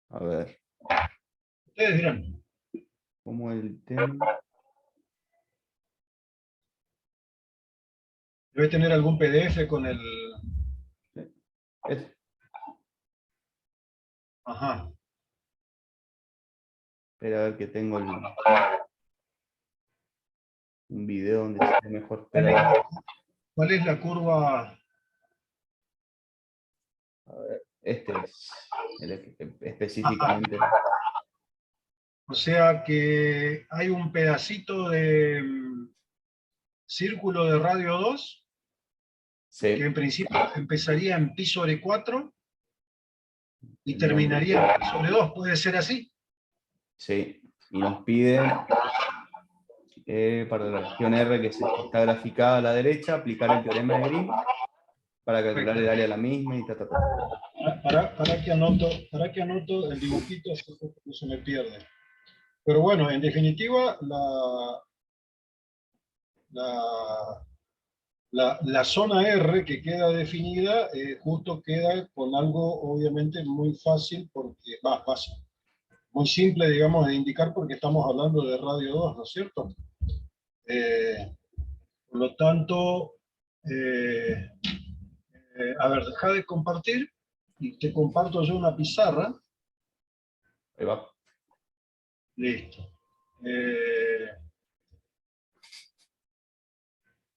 A ver, Ustedes dirán. ¿cómo el tema? Debe tener algún PDF con el... Es- Ajá. Espera a ver que tengo un video donde se ve mejor. Espera, ¿Cuál es la curva? a ver, este es específicamente. O sea que hay un pedacito de círculo de radio 2 que Sí, en principio empezaría en pi sobre 4 y el nombre. terminaría en pi sobre 2. ¿Puede ser así? Sí, y nos pide para la región R que está graficada a la derecha, aplicar el teorema de Green para calcular el área a la misma y ta, ta, ta. Para que anoto el dibujito, así que no se me pierde. Pero bueno, en definitiva, la zona R que queda definida justo queda con algo obviamente muy fácil, porque va fácil, muy simple, digamos, de indicar porque estamos hablando de radio 2, ¿no es cierto? Eh, por lo tanto, eh, a ver, deja de compartir y te comparto yo una pizarra. Ahí va. Listo.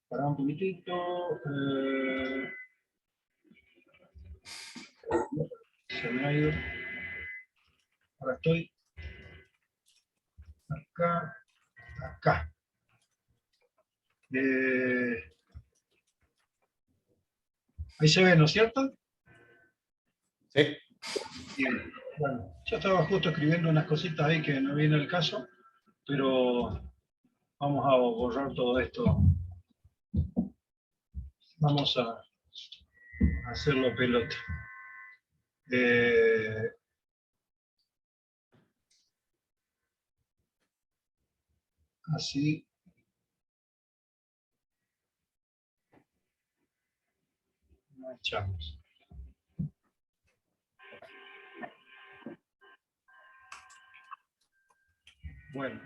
Para un poquitito. Se me ha ido. Ahora estoy acá, acá. Ahí se ve, ¿no es cierto? Sí. Bien. Bueno, yo estaba justo escribiendo unas cositas ahí que no viene el caso, pero vamos a borrar todo esto. Vamos a hacerlo pelota. Así. Nos echamos. Bueno,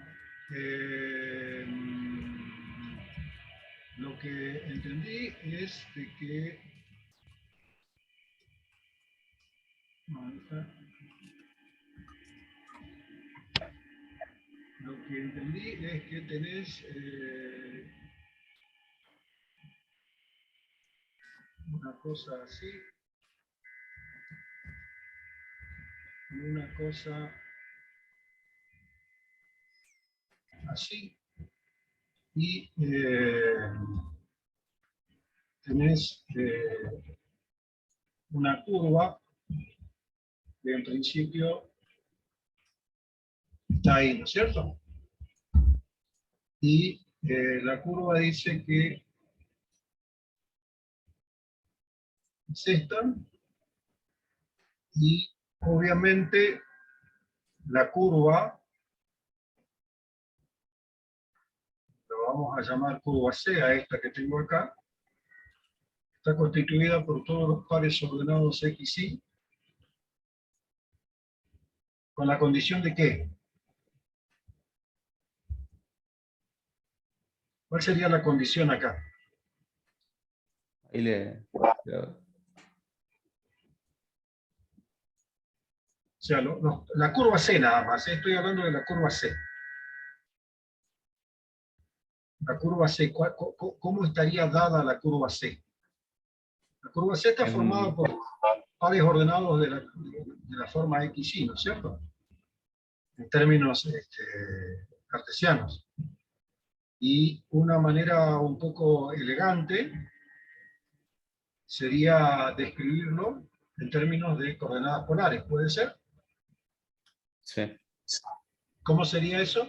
lo que entendí es de que lo que entendí es que tenés una cosa así, y una cosa así, y tenés una curva que en principio está ahí, ¿no es cierto? Y la curva dice que es esta, y obviamente la curva, la vamos a llamar curva C a esta que tengo acá, está constituida por todos los pares ordenados X, Y, con la condición de ¿qué? ¿Cuál sería la condición acá? Ahí O sea, la curva C nada más, estoy hablando de la curva C. La curva C, ¿cómo estaría dada la curva C? La curva C está es formada por pares ordenados de la forma X, Y, ¿no es cierto? En términos cartesianos. Y una manera un poco elegante sería describirlo en términos de coordenadas polares, ¿puede ser? sí. ¿Cómo sería eso?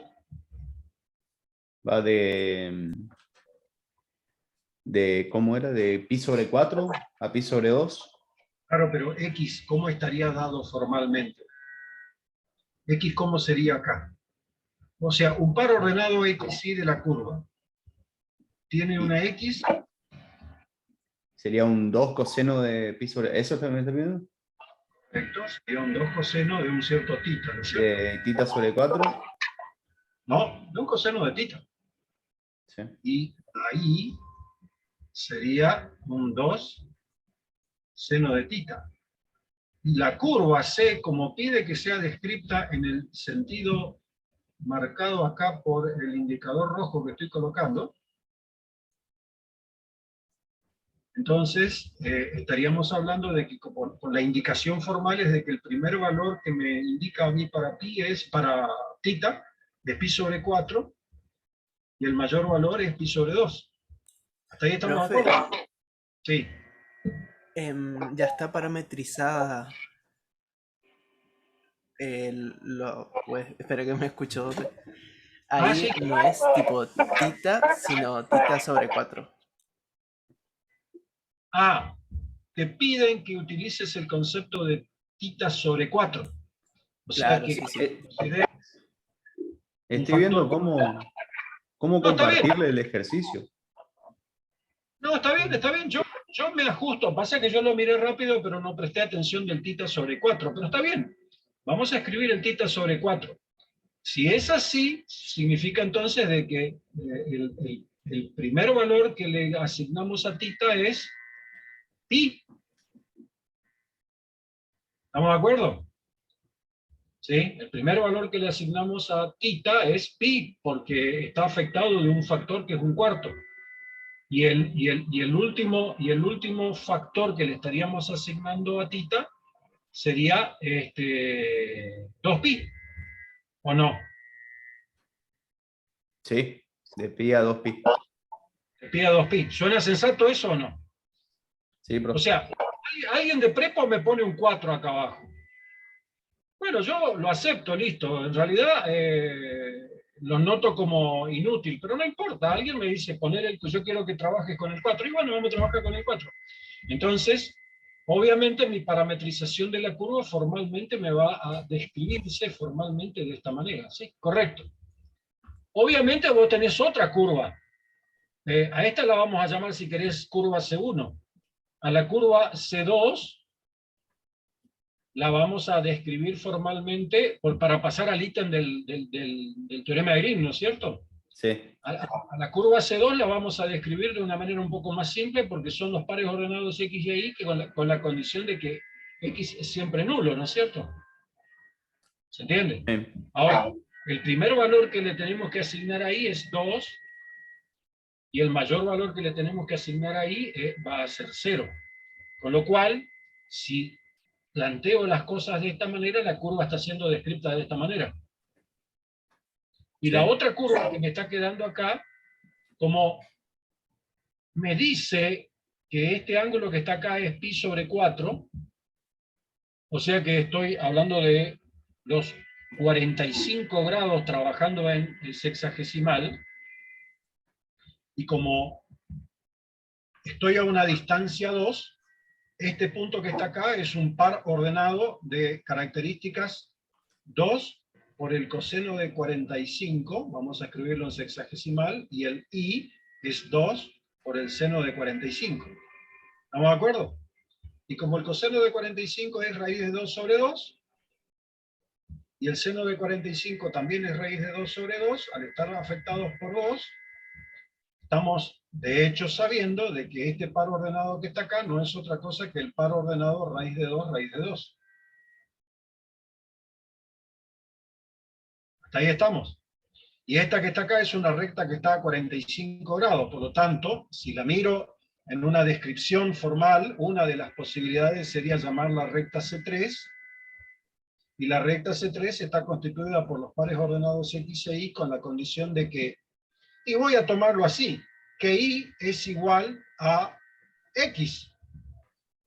Va de ¿cómo era? De pi sobre 4 a pi sobre 2. Claro, pero X, ¿cómo estaría dado formalmente? X, ¿cómo sería acá? O sea, un par ordenado X, Y de la curva tiene Y una X. sería un 2 coseno de pi sobre... ¿Eso también está viendo? Perfecto, sería un 2 coseno de un cierto tita, ¿no es cierto? de tita sobre 4. No, de un coseno de tita. Sí. Y ahí sería un 2 seno de tita. Y la curva C, como pide que sea descrita en el sentido marcado acá por el indicador rojo que estoy colocando, entonces estaríamos hablando de que con la indicación formal es de que el primer valor que me indica a mí para pi es para tita, de pi sobre 4, y el mayor valor es pi sobre 2. ¿Hasta ahí estamos de Profe, acuerdo? Sí. ya está parametrizada pues, espera que me escucho. Ahí Sí. no es tipo tita, sino tita sobre 4. Te piden que utilices el concepto de tita sobre 4. O sea Claro, que sí, sí. Estoy viendo cómo No, está bien. compartirle el ejercicio. No, está bien. Yo me ajusto. Pasa que yo lo miré rápido, pero no presté atención del tita sobre 4. Pero está bien. Vamos a escribir el tita sobre 4. Si es así, significa entonces de que el primer valor que le asignamos a tita es pi. ¿Estamos de acuerdo? ¿Sí? El primer valor que le asignamos a tita es pi, porque está afectado de un factor que es un cuarto. Y el último factor que le estaríamos asignando a tita sería 2pi, ¿o no? Sí, de pi a 2pi. De pi a 2pi. ¿Suena sensato eso o no? Sí, O profe. sea, alguien de prepo me pone un 4 acá abajo. Bueno, yo lo acepto, listo. En realidad lo noto como inútil, pero no importa. Alguien me dice, yo quiero que trabajes con el 4. Y bueno, vamos a trabajar con el 4. Entonces, obviamente mi parametrización de la curva formalmente me va a describirse formalmente de esta manera. ¿Sí? Correcto. Obviamente vos tenés otra curva. A esta la vamos a llamar, si querés, curva C1. A la curva C2 la vamos a describir formalmente para pasar al ítem del teorema de Green, ¿no es cierto? Sí. A la curva C2 la vamos a describir de una manera un poco más simple porque son los pares ordenados X y Y que con la condición de que X es siempre nulo, ¿no es cierto? ¿Se entiende? Sí. Ahora, el primer valor que le tenemos que asignar ahí es 2 y el mayor valor que le tenemos que asignar ahí va a ser 0. Con lo cual, si planteo las cosas de esta manera, la curva está siendo descrita de esta manera. Y la Sí. otra curva que me está quedando acá, como me dice que este ángulo que está acá es pi sobre 4, o sea que estoy hablando de los 45 grados trabajando en el sexagesimal, y como estoy a una distancia 2, este punto que está acá es un par ordenado de características 2 por el coseno de 45, vamos a escribirlo en sexagesimal, y el i es 2 por el seno de 45. ¿Estamos de acuerdo? Y como el coseno de 45 es raíz de 2 sobre 2, y el seno de 45 también es raíz de 2 sobre 2, al estar afectados por 2, estamos de hecho sabiendo de que este par ordenado que está acá no es otra cosa que el par ordenado raíz de 2, raíz de 2. Hasta ahí estamos. Y esta que está acá es una recta que está a 45 grados, por lo tanto, si la miro en una descripción formal, una de las posibilidades sería llamarla recta C3, y la recta C3 está constituida por los pares ordenados X e Y con la condición de que, y voy a tomarlo así, que Y es igual a X,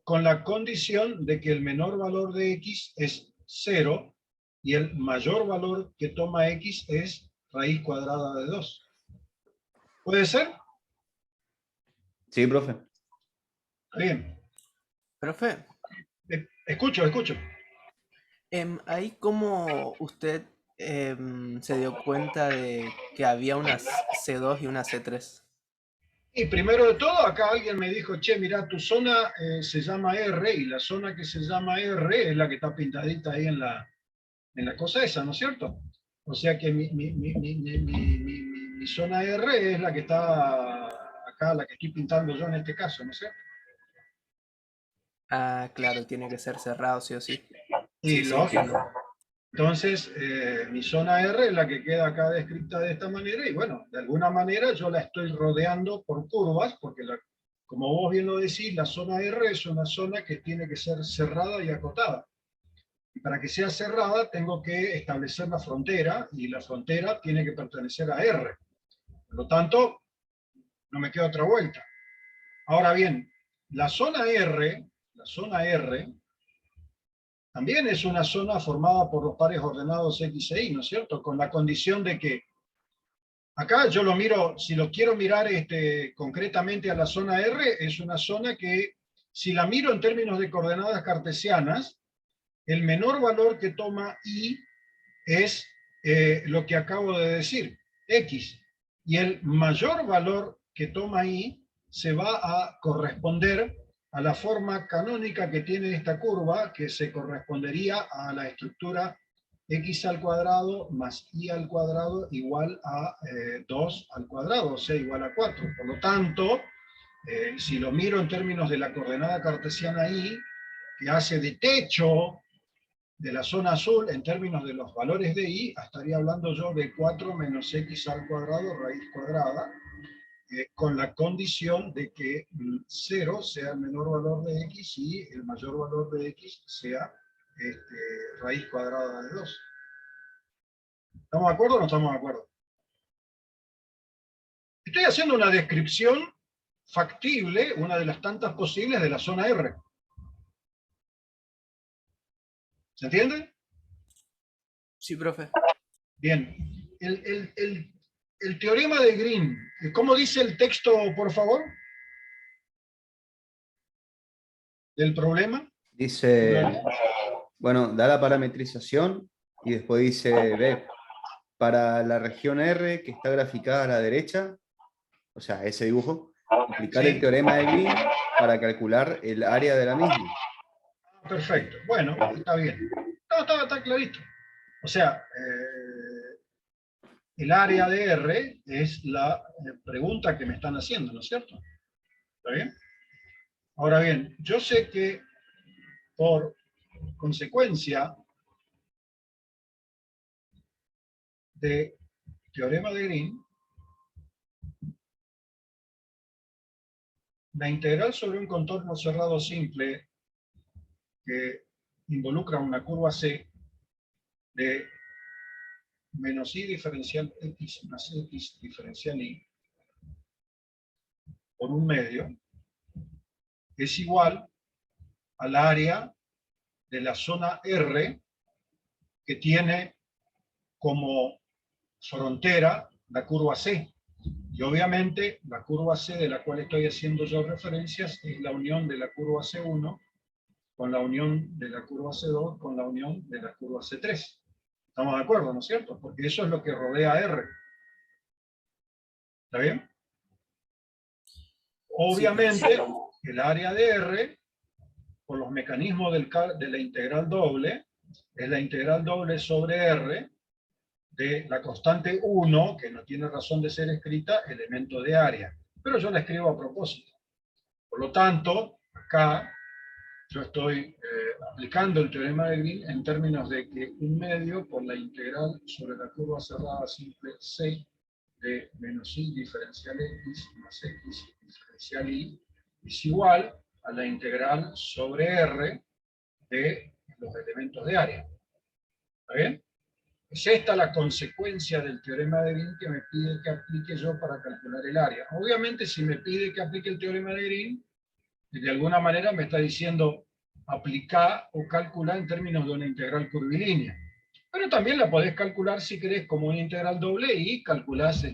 con la condición de que el menor valor de X es 0 y el mayor valor que toma X es raíz cuadrada de 2. ¿Puede ser? Sí, profe. Bien. Profe, Escucho. ahí como usted se dio cuenta de que había una C2 y una C3. Y primero de todo, acá alguien me dijo, che, mira, tu zona se llama R y la zona que se llama R es la que está pintadita ahí en la cosa esa, ¿no es cierto? O sea que mi zona R es la que está acá, la que estoy pintando yo en este caso, ¿no es cierto? Ah, claro, tiene que ser cerrado, sí o sí. Y Sí, sí, lógico. entiendo. Entonces, mi zona R es la que queda acá descrita de esta manera y bueno, de alguna manera yo la estoy rodeando por curvas, porque como vos bien lo decís, la zona R es una zona que tiene que ser cerrada y acotada. Y para que sea cerrada tengo que establecer la frontera y la frontera tiene que pertenecer a R. Por lo tanto, no me queda otra vuelta. Ahora bien, la zona R también es una zona formada por los pares ordenados X e Y, ¿no es cierto? Con la condición de que acá yo lo miro, si lo quiero mirar concretamente a la zona R, es una zona que si la miro en términos de coordenadas cartesianas, el menor valor que toma Y es lo que acabo de decir, X. Y el mayor valor que toma Y se va a corresponder a la forma canónica que tiene esta curva, que se correspondería a la estructura x al cuadrado más y al cuadrado igual a 2 al cuadrado, o sea, igual a 4. Por lo tanto, si lo miro en términos de la coordenada cartesiana y, que hace de techo de la zona azul en términos de los valores de y, estaría hablando yo de 4 menos x al cuadrado raíz cuadrada, con la condición de que 0 sea el menor valor de x y el mayor valor de x sea raíz cuadrada de 2. ¿Estamos de acuerdo o no estamos de acuerdo? Estoy haciendo una descripción factible, una de las tantas posibles de la zona R. ¿Se entiende? Sí, profe. Bien. El teorema de Green, ¿cómo dice el texto, por favor? Del problema. Dice, bueno, da la parametrización y después dice, ve, para la región R que está graficada a la derecha, o sea, ese dibujo, aplicar el Sí. teorema de Green para calcular el área de la misma. Perfecto. Bueno, está bien. No, está clarito. O sea, el área de R es la pregunta que me están haciendo, ¿no es cierto? ¿Está bien? Ahora bien, yo sé que por consecuencia de teorema de Green, la integral sobre un contorno cerrado simple que involucra una curva C de menos y diferencial x más x diferencial y por un medio es igual al área de la zona R que tiene como frontera la curva C. Y obviamente la curva C de la cual estoy haciendo yo referencias es la unión de la curva C1 con la unión de la curva C2 con la unión de la curva C3. ¿Estamos de acuerdo, no es cierto? Porque eso es lo que rodea R. ¿Está bien? Obviamente, el área de R, por los mecanismos de la integral doble, es la integral doble sobre R de la constante 1, que no tiene razón de ser escrita, elemento de área. Pero yo la escribo a propósito. Por lo tanto, acá yo estoy aplicando el teorema de Green en términos de que un medio por la integral sobre la curva cerrada simple C de menos y diferencial x más x diferencial y es igual a la integral sobre R de los elementos de área. ¿Está bien? Es esta la consecuencia del teorema de Green que me pide que aplique yo para calcular el área. Obviamente, si me pide que aplique el teorema de Green, de alguna manera me está diciendo aplicar o calcular en términos de una integral curvilínea. Pero también la podés calcular si querés como una integral doble y calculás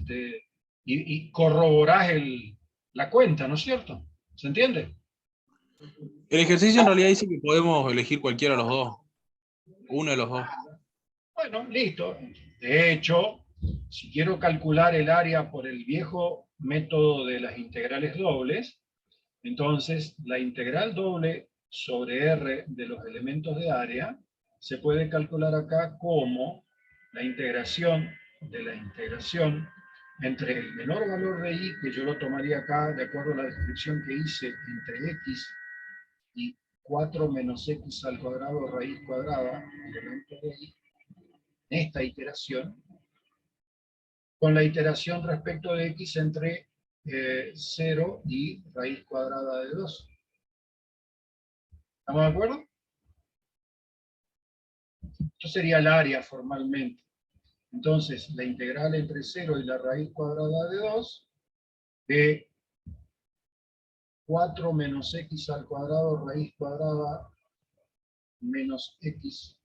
y corroborás la cuenta, ¿no es cierto? ¿Se entiende? El ejercicio en realidad dice que podemos elegir cualquiera de los dos. Uno de los dos. Bueno, listo. De hecho, si quiero calcular el área por el viejo método de las integrales dobles, entonces la integral doble sobre R de los elementos de área se puede calcular acá como la integración de la integración entre el menor valor de I, que yo lo tomaría acá de acuerdo a la descripción que hice, entre X y 4 menos X al cuadrado raíz cuadrada, elemento de I, esta iteración, con la iteración respecto de X entre 0 y raíz cuadrada de 2. ¿Estamos de acuerdo? Esto sería el área formalmente. Entonces, la integral entre 0 y la raíz cuadrada de 2 de 4 menos X al cuadrado raíz cuadrada menos X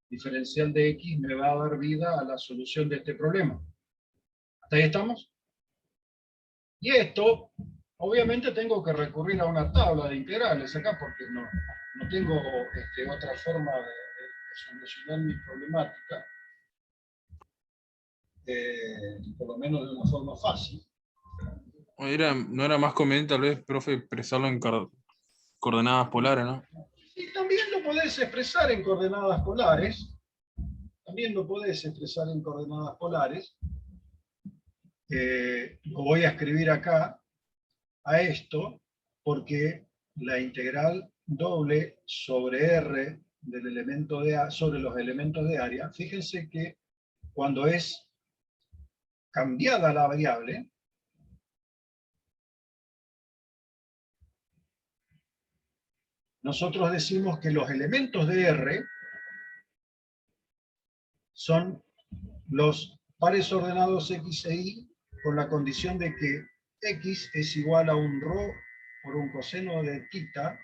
diferencial de X me va a dar vida a la solución de este problema. ¿Hasta ahí estamos? Y esto, obviamente tengo que recurrir a una tabla de integrales acá porque no tengo otra forma de solucionar mi problemática, por lo menos de una forma fácil. ¿No era más conveniente tal vez, profe, expresarlo en coordenadas polares, no? Y también lo podés expresar en coordenadas polares. También lo podés expresar en coordenadas polares. Lo voy a escribir acá, a esto, porque la integral doble sobre R del elemento sobre los elementos de área, fíjense que cuando es cambiada la variable, nosotros decimos que los elementos de R son los pares ordenados X e Y con la condición de que X es igual a un ρ por un coseno de θ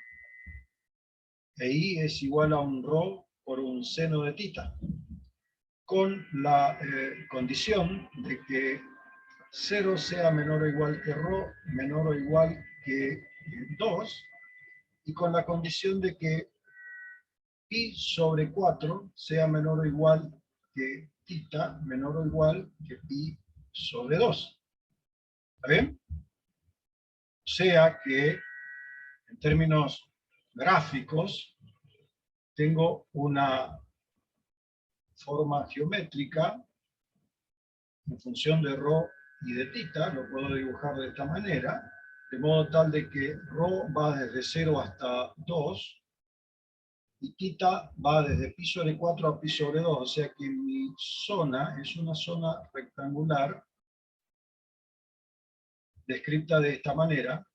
e Y es igual a un ρ por un seno de θ, con la condición de que 0 sea menor o igual que ρ, menor o igual que 2, y con la condición de que pi sobre 4 sea menor o igual que θ, menor o igual que pi sobre 2. ¿Está bien? O sea que, en términos gráficos, tengo una forma geométrica en función de ρ y de θ, lo puedo dibujar de esta manera, de modo tal de que ρ va desde 0 hasta 2, y θ va desde pi sobre 4 a pi sobre 2, o sea que mi zona es una zona rectangular descrita de esta manera,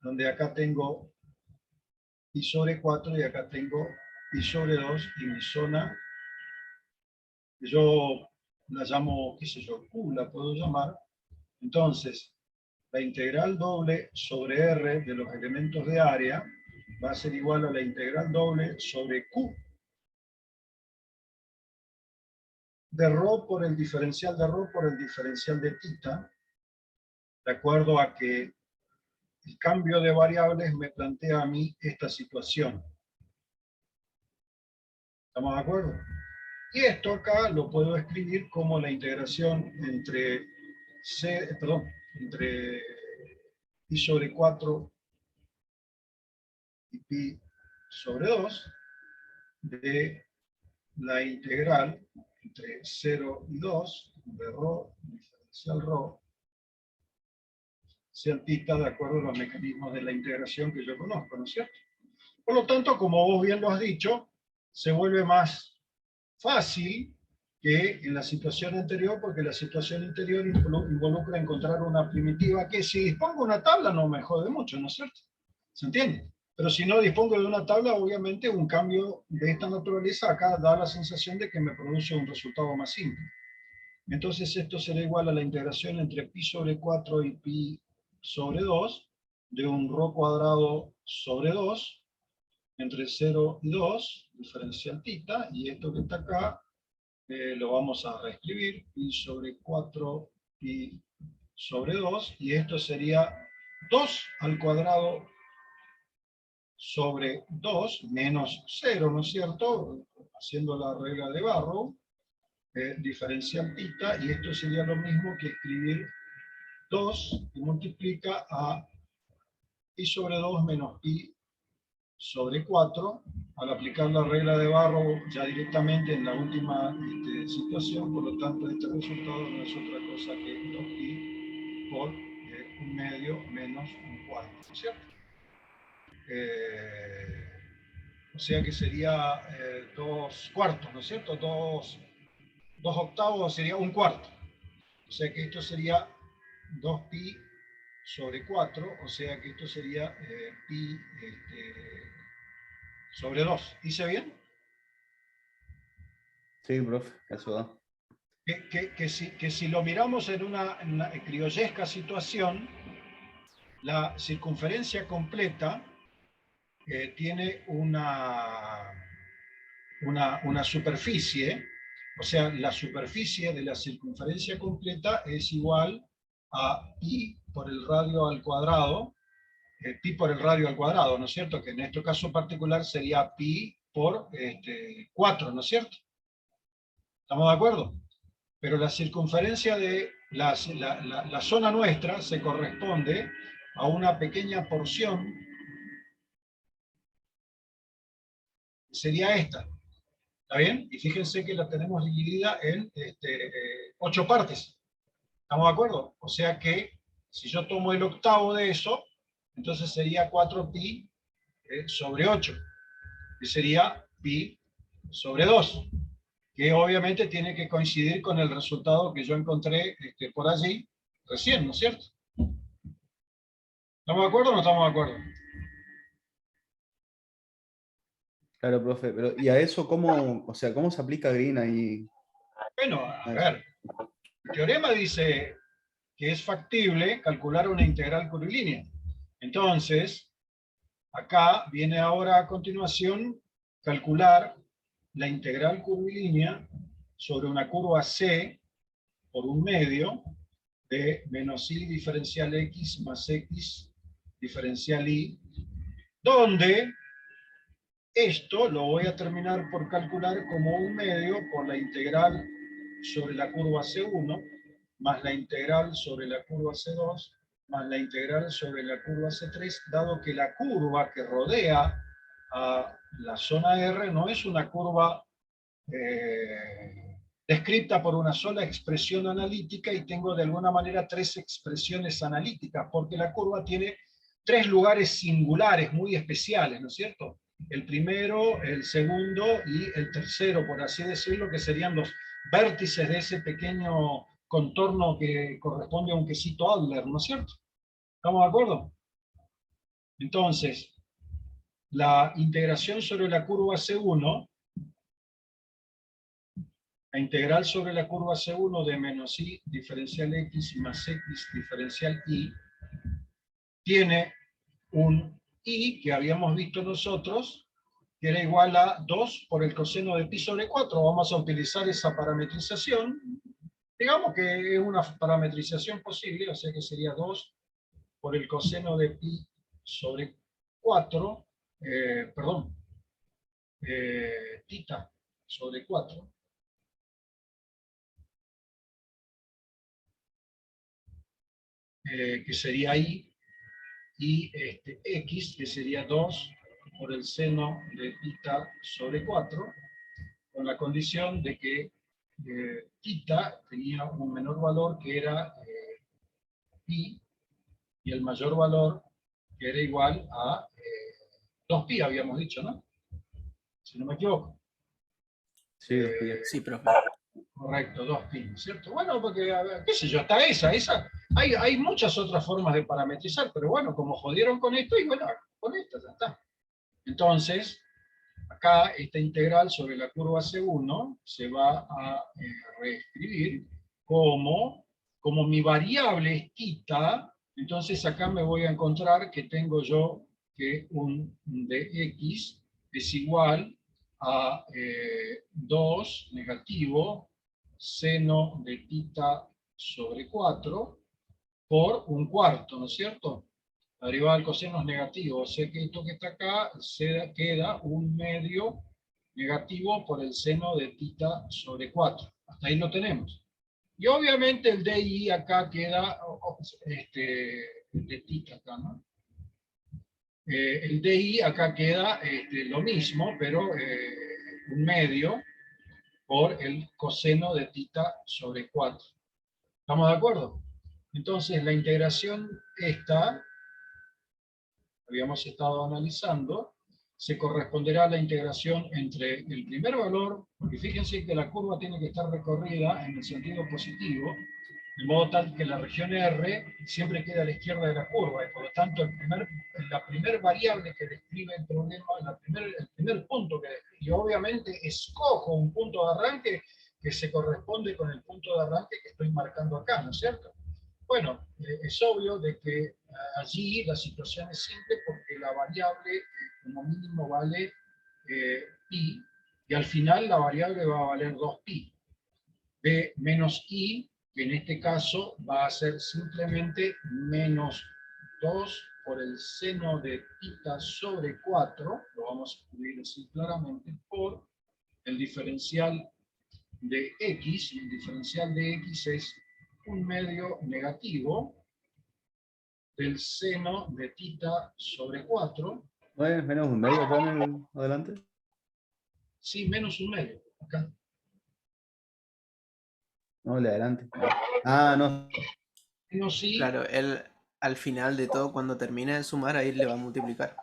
donde acá tengo pi sobre 4 y acá tengo pi sobre 2, y mi zona, que yo la llamo, qué sé yo, Q la puedo llamar. Entonces, la integral doble sobre R de los elementos de área va a ser igual a la integral doble sobre Q de ρ por el diferencial de ρ por el diferencial de θ, de acuerdo a que el cambio de variables me plantea a mí esta situación. ¿Estamos de acuerdo? Y esto acá lo puedo escribir como la integración entre entre pi sobre 4 y pi sobre 2 de la integral entre 0 y 2 de ρ diferencial ρ sea θ de acuerdo a los mecanismos de la integración que yo conozco, ¿no es cierto? Por lo tanto, como vos bien lo has dicho, se vuelve más fácil que en la situación anterior, porque la situación anterior involucra encontrar una primitiva que si dispongo de una tabla no me jode mucho, ¿no es cierto? ¿Se entiende? Pero si no dispongo de una tabla, obviamente un cambio de esta naturaleza acá da la sensación de que me produce un resultado más simple. Entonces esto será igual a la integración entre pi sobre 4 y pi sobre 2 de un ρ cuadrado sobre 2 entre 0 y 2, diferencial θ, y esto que está acá lo vamos a reescribir, pi sobre 4 pi sobre 2, y esto sería 2 al cuadrado sobre 2 menos 0, ¿no es cierto? Haciendo la regla de Barrow, diferencial tita, y esto sería lo mismo que escribir 2 que multiplica a pi sobre 2 menos pi sobre 4, al aplicar la regla de Barrow ya directamente en la última situación. Por lo tanto, este resultado no es otra cosa que 2pi por 1/2 menos 1/4, ¿cierto? O sea que sería 2/4, ¿no es cierto? 2 octavos sería 1/4. O sea que esto sería 2pi sobre 4, o sea que esto sería pi sobre 2. ¿Hice bien? Sí, profe, eso da. Que si lo miramos en una criollesca situación, la circunferencia completa tiene una superficie, o sea, la superficie de la circunferencia completa es igual a pi por el radio al cuadrado, pi por el radio al cuadrado, ¿no es cierto? Que en este caso particular sería pi por 4, ¿no es cierto? ¿Estamos de acuerdo? Pero la circunferencia de la zona nuestra se corresponde a una pequeña porción, sería esta. ¿Está bien? Y fíjense que la tenemos dividida en 8 partes. ¿Estamos de acuerdo? O sea que si yo tomo el octavo de eso, entonces sería 4pi sobre 8. Que sería pi sobre 2. Que obviamente tiene que coincidir con el resultado que yo encontré por allí recién, ¿no es cierto? ¿Estamos de acuerdo o no estamos de acuerdo? Claro, profe, pero ¿y a eso cómo, o sea, cómo se aplica Green ahí? Bueno, a ver, el teorema dice que es factible calcular una integral curvilínea. Entonces, acá viene ahora a continuación calcular la integral curvilínea sobre una curva C por 1/2 de menos i diferencial x más x diferencial y, donde esto lo voy a terminar por calcular como 1/2 por la integral sobre la curva C1 más la integral sobre la curva C2 más la integral sobre la curva C3, dado que la curva que rodea a la zona R no es una curva descrita por una sola expresión analítica, y tengo de alguna manera 3 expresiones analíticas, porque la curva tiene 3 lugares singulares muy especiales, ¿no es cierto? El primero, el segundo y el tercero, por así decirlo, que serían los vértices de ese pequeño contorno que corresponde a un quesito Adler, ¿no es cierto? ¿Estamos de acuerdo? Entonces, la integración sobre la curva C1, la integral sobre la curva C1 de menos i diferencial x más x diferencial y, tiene un i que habíamos visto nosotros, que era igual a 2 por el coseno de pi sobre 4. Vamos a utilizar esa parametrización. Digamos que es una parametrización posible, o sea que sería 2 por el coseno de pi sobre 4, tita sobre 4, que sería i, y x, que sería 2 por el seno de tita sobre 4, con la condición de que tita tenía un menor valor que era pi, y el mayor valor que era igual a 2pi, habíamos dicho, ¿no? Si no me equivoco. Sí, 2 pi. Sí, profe. Correcto, 2pi, ¿no es cierto? Bueno, porque, a ver, qué sé yo, está esa. Hay muchas otras formas de parametrizar, pero bueno, como jodieron con esto, y bueno, con esta ya está. Entonces, acá esta integral sobre la curva C1 se va a reescribir como mi variable es tita. Entonces acá me voy a encontrar que tengo yo que un dx es igual a 2 negativo seno de tita sobre 4 por 1/4, ¿no es cierto? La derivada del coseno es negativo, o sea que esto que está acá queda 1/2 negativo por el seno de tita sobre 4. Hasta ahí lo tenemos. Y obviamente el DI acá queda, de tita acá, ¿no? El DI acá queda lo mismo, pero un medio por el coseno de tita sobre 4. ¿Estamos de acuerdo? Entonces la integración esta, habíamos estado analizando, se corresponderá a la integración entre el primer valor, porque fíjense que la curva tiene que estar recorrida en el sentido positivo, de modo tal que la región R siempre queda a la izquierda de la curva, y por lo tanto la primer variable que describe el problema, el primer punto que describe, y obviamente escojo un punto de arranque que se corresponde con el punto de arranque que estoy marcando acá, ¿no es cierto? Bueno, es obvio de que allí la situación es simple porque la variable como mínimo vale pi, y al final la variable va a valer 2pi. B menos i, que en este caso va a ser simplemente menos 2 por el seno de tita sobre 4, lo vamos a escribir así claramente, por el diferencial de x, y el diferencial de x es un medio negativo del seno de tita sobre 4. ¿No es menos un medio acá en el adelante? Sí, menos un medio. Acá. No, el de adelante. Ah, no. Menos i. Claro, él al final de todo, cuando termine de sumar, ahí le va a multiplicar.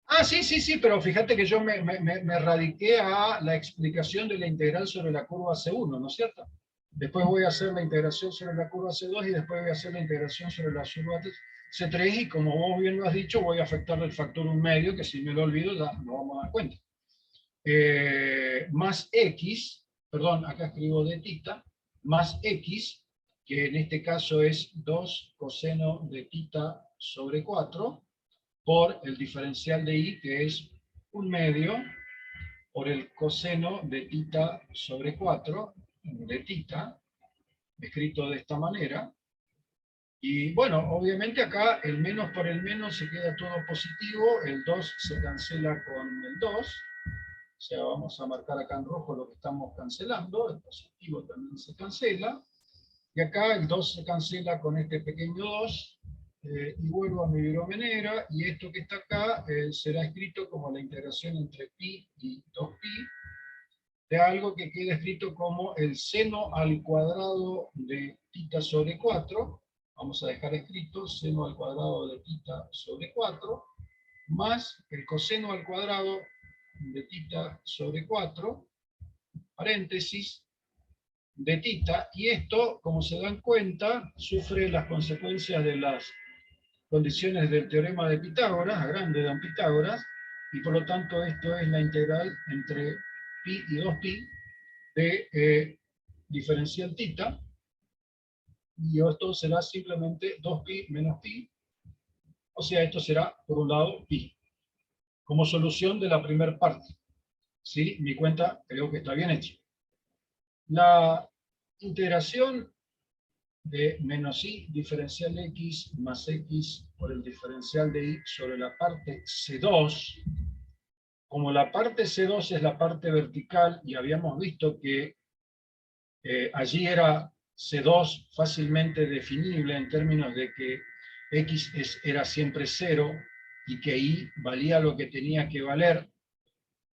Ah, sí, pero fíjate que yo me radiqué a la explicación de la integral sobre la curva C1, ¿no es cierto? Después voy a hacer la integración sobre la curva C2 y después voy a hacer la integración sobre la curva C3, y como vos bien lo has dicho, voy a afectarle el factor 1/2, que si me lo olvido ya nos vamos a dar cuenta. Más x, perdón, acá escribo de tita, más x, que en este caso es 2 coseno de tita sobre 4, por el diferencial de i, que es un medio, por el coseno de tita sobre 4, de tita, escrito de esta manera. Y bueno, obviamente acá el menos por el menos se queda todo positivo, el 2 se cancela con el 2, o sea, vamos a marcar acá en rojo lo que estamos cancelando, el positivo también se cancela, y acá el 2 se cancela con este pequeño 2, y vuelvo a mi biromenera, y esto que está acá será escrito como la integración entre pi y 2pi, de algo que queda escrito como el seno al cuadrado de tita sobre 4, vamos a dejar escrito seno al cuadrado de tita sobre 4, más el coseno al cuadrado de tita sobre 4, paréntesis, de tita, y esto, como se dan cuenta, sufre las consecuencias de las condiciones del teorema de Pitágoras, a grande de Pitágoras, y por lo tanto esto es la integral entre pi y 2pi de diferencial tita, y esto será simplemente 2pi menos pi, o sea, esto será, por un lado, pi, como solución de la primera parte. ¿Sí? Mi cuenta creo que está bien hecha. La integración de menos i diferencial x más x por el diferencial de y sobre la parte C2, como la parte C2 es la parte vertical y habíamos visto que allí era C2 fácilmente definible en términos de que x era siempre 0 y que y valía lo que tenía que valer,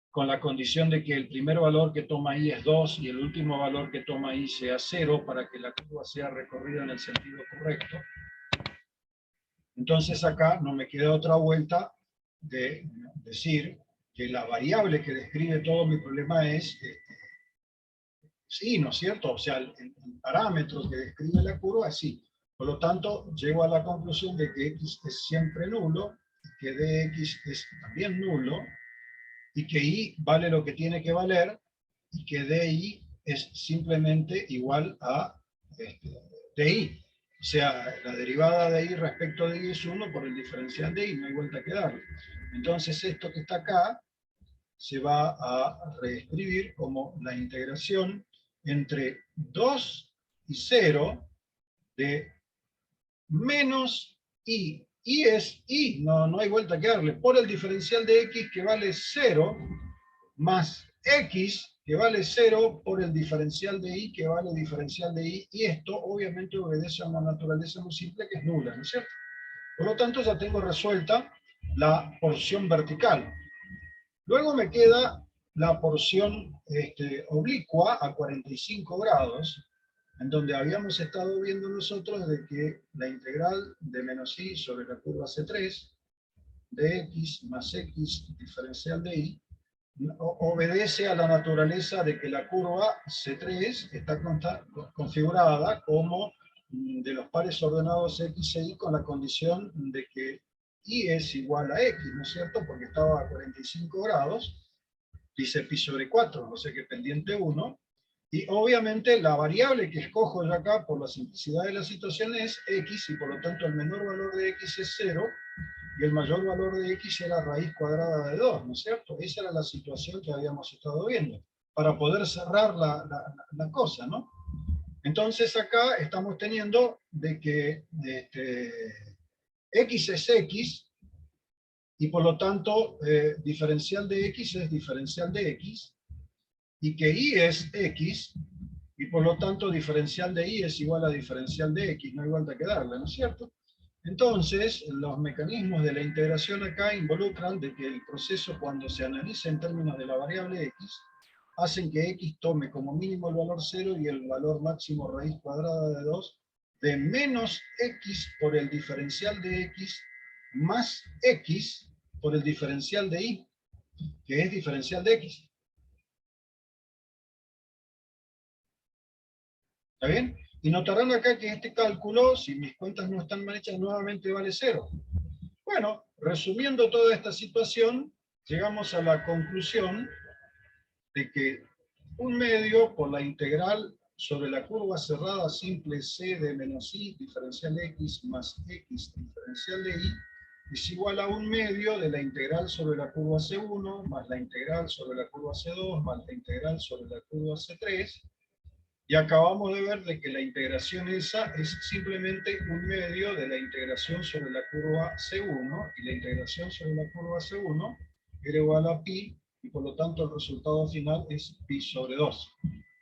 con la condición de que el primer valor que toma i es 2 y el último valor que toma i sea 0 para que la curva sea recorrida en el sentido correcto. Entonces acá no me queda otra vuelta de decir que la variable que describe todo mi problema es sí, ¿no es cierto? O sea, el parámetro que describe la curva es sí. Por lo tanto, llego a la conclusión de que x es siempre nulo, que dx es también nulo, y que i vale lo que tiene que valer, y que di es simplemente igual a di. O sea, la derivada de i respecto de i es 1 por el diferencial de i, no hay vuelta que darle. Entonces esto que está acá se va a reescribir como la integración entre 2 y 0 de menos i. I es i, no hay vuelta que darle, por el diferencial de x que vale 0, más x, que vale 0, por el diferencial de y, que vale diferencial de y, y esto obviamente obedece a una naturaleza muy simple que es nula, ¿no es cierto? Por lo tanto, ya tengo resuelta la porción vertical. Luego me queda la porción oblicua a 45 grados, en donde habíamos estado viendo nosotros de que la integral de menos y sobre la curva C3 de x más x diferencial de y obedece a la naturaleza de que la curva C3 está configurada como de los pares ordenados x e y con la condición de que y es igual a x, ¿no es cierto? Porque estaba a 45 grados, dice pi sobre 4, no sé qué pendiente 1, y obviamente la variable que escojo yo acá por la simplicidad de la situación es x, y por lo tanto el menor valor de x es 0, y el mayor valor de x era raíz cuadrada de 2, ¿no es cierto? Esa era la situación que habíamos estado viendo, para poder cerrar la cosa, ¿no? Entonces acá estamos teniendo de que x es x, y por lo tanto diferencial de x es diferencial de x, y que y es x, y por lo tanto diferencial de y es igual a diferencial de x, no hay vuelta que darle, ¿no es cierto? Entonces, los mecanismos de la integración acá involucran de que el proceso, cuando se analiza en términos de la variable x, hacen que x tome como mínimo el valor 0 y el valor máximo raíz cuadrada de 2 de menos x por el diferencial de x más x por el diferencial de y, que es diferencial de x. ¿Está bien? Y notarán acá que este cálculo, si mis cuentas no están mal hechas, nuevamente vale 0. Bueno, resumiendo toda esta situación, llegamos a la conclusión de que un medio por la integral sobre la curva cerrada simple c de menos y diferencial x más x diferencial de y es igual a un medio de la integral sobre la curva C1 más la integral sobre la curva C2 más la integral sobre la curva C3. Y acabamos de ver de que la integración esa es simplemente un medio de la integración sobre la curva C1, y la integración sobre la curva C1 era igual a pi, y por lo tanto el resultado final es pi sobre 2,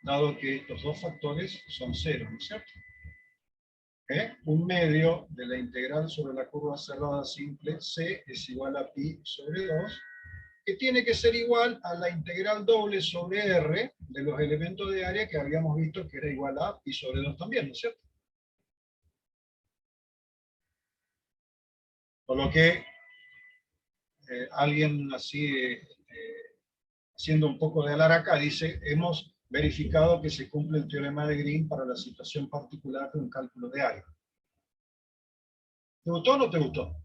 dado que estos dos factores son cero, ¿no es cierto? Un medio de la integral sobre la curva cerrada simple C es igual a pi sobre 2, que tiene que ser igual a la integral doble sobre R de los elementos de área que habíamos visto que era igual a pi sobre 2 también, ¿no es cierto? Por lo que alguien así, haciendo un poco de alaraca, dice, hemos verificado que se cumple el teorema de Green para la situación particular de un cálculo de área. ¿Te gustó o no te gustó?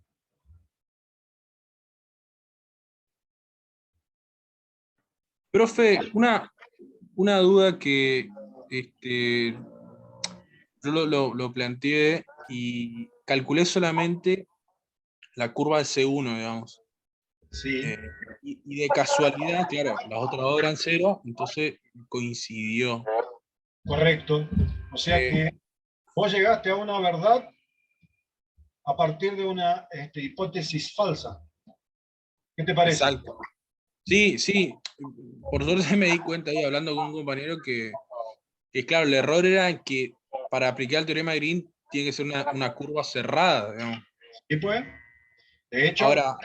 Profe, una duda que yo lo planteé y calculé solamente la curva de C1, digamos. Sí. Y de casualidad, claro, las otras dos eran cero, entonces coincidió. Correcto. O sea que vos llegaste a una verdad a partir de una hipótesis falsa. ¿Qué te parece? Exacto. Sí, sí. Por suerte me di cuenta ahí hablando con un compañero que claro, el error era que para aplicar el teorema de Green tiene que ser una curva cerrada, digamos. ¿Y pues? De hecho, Ahora,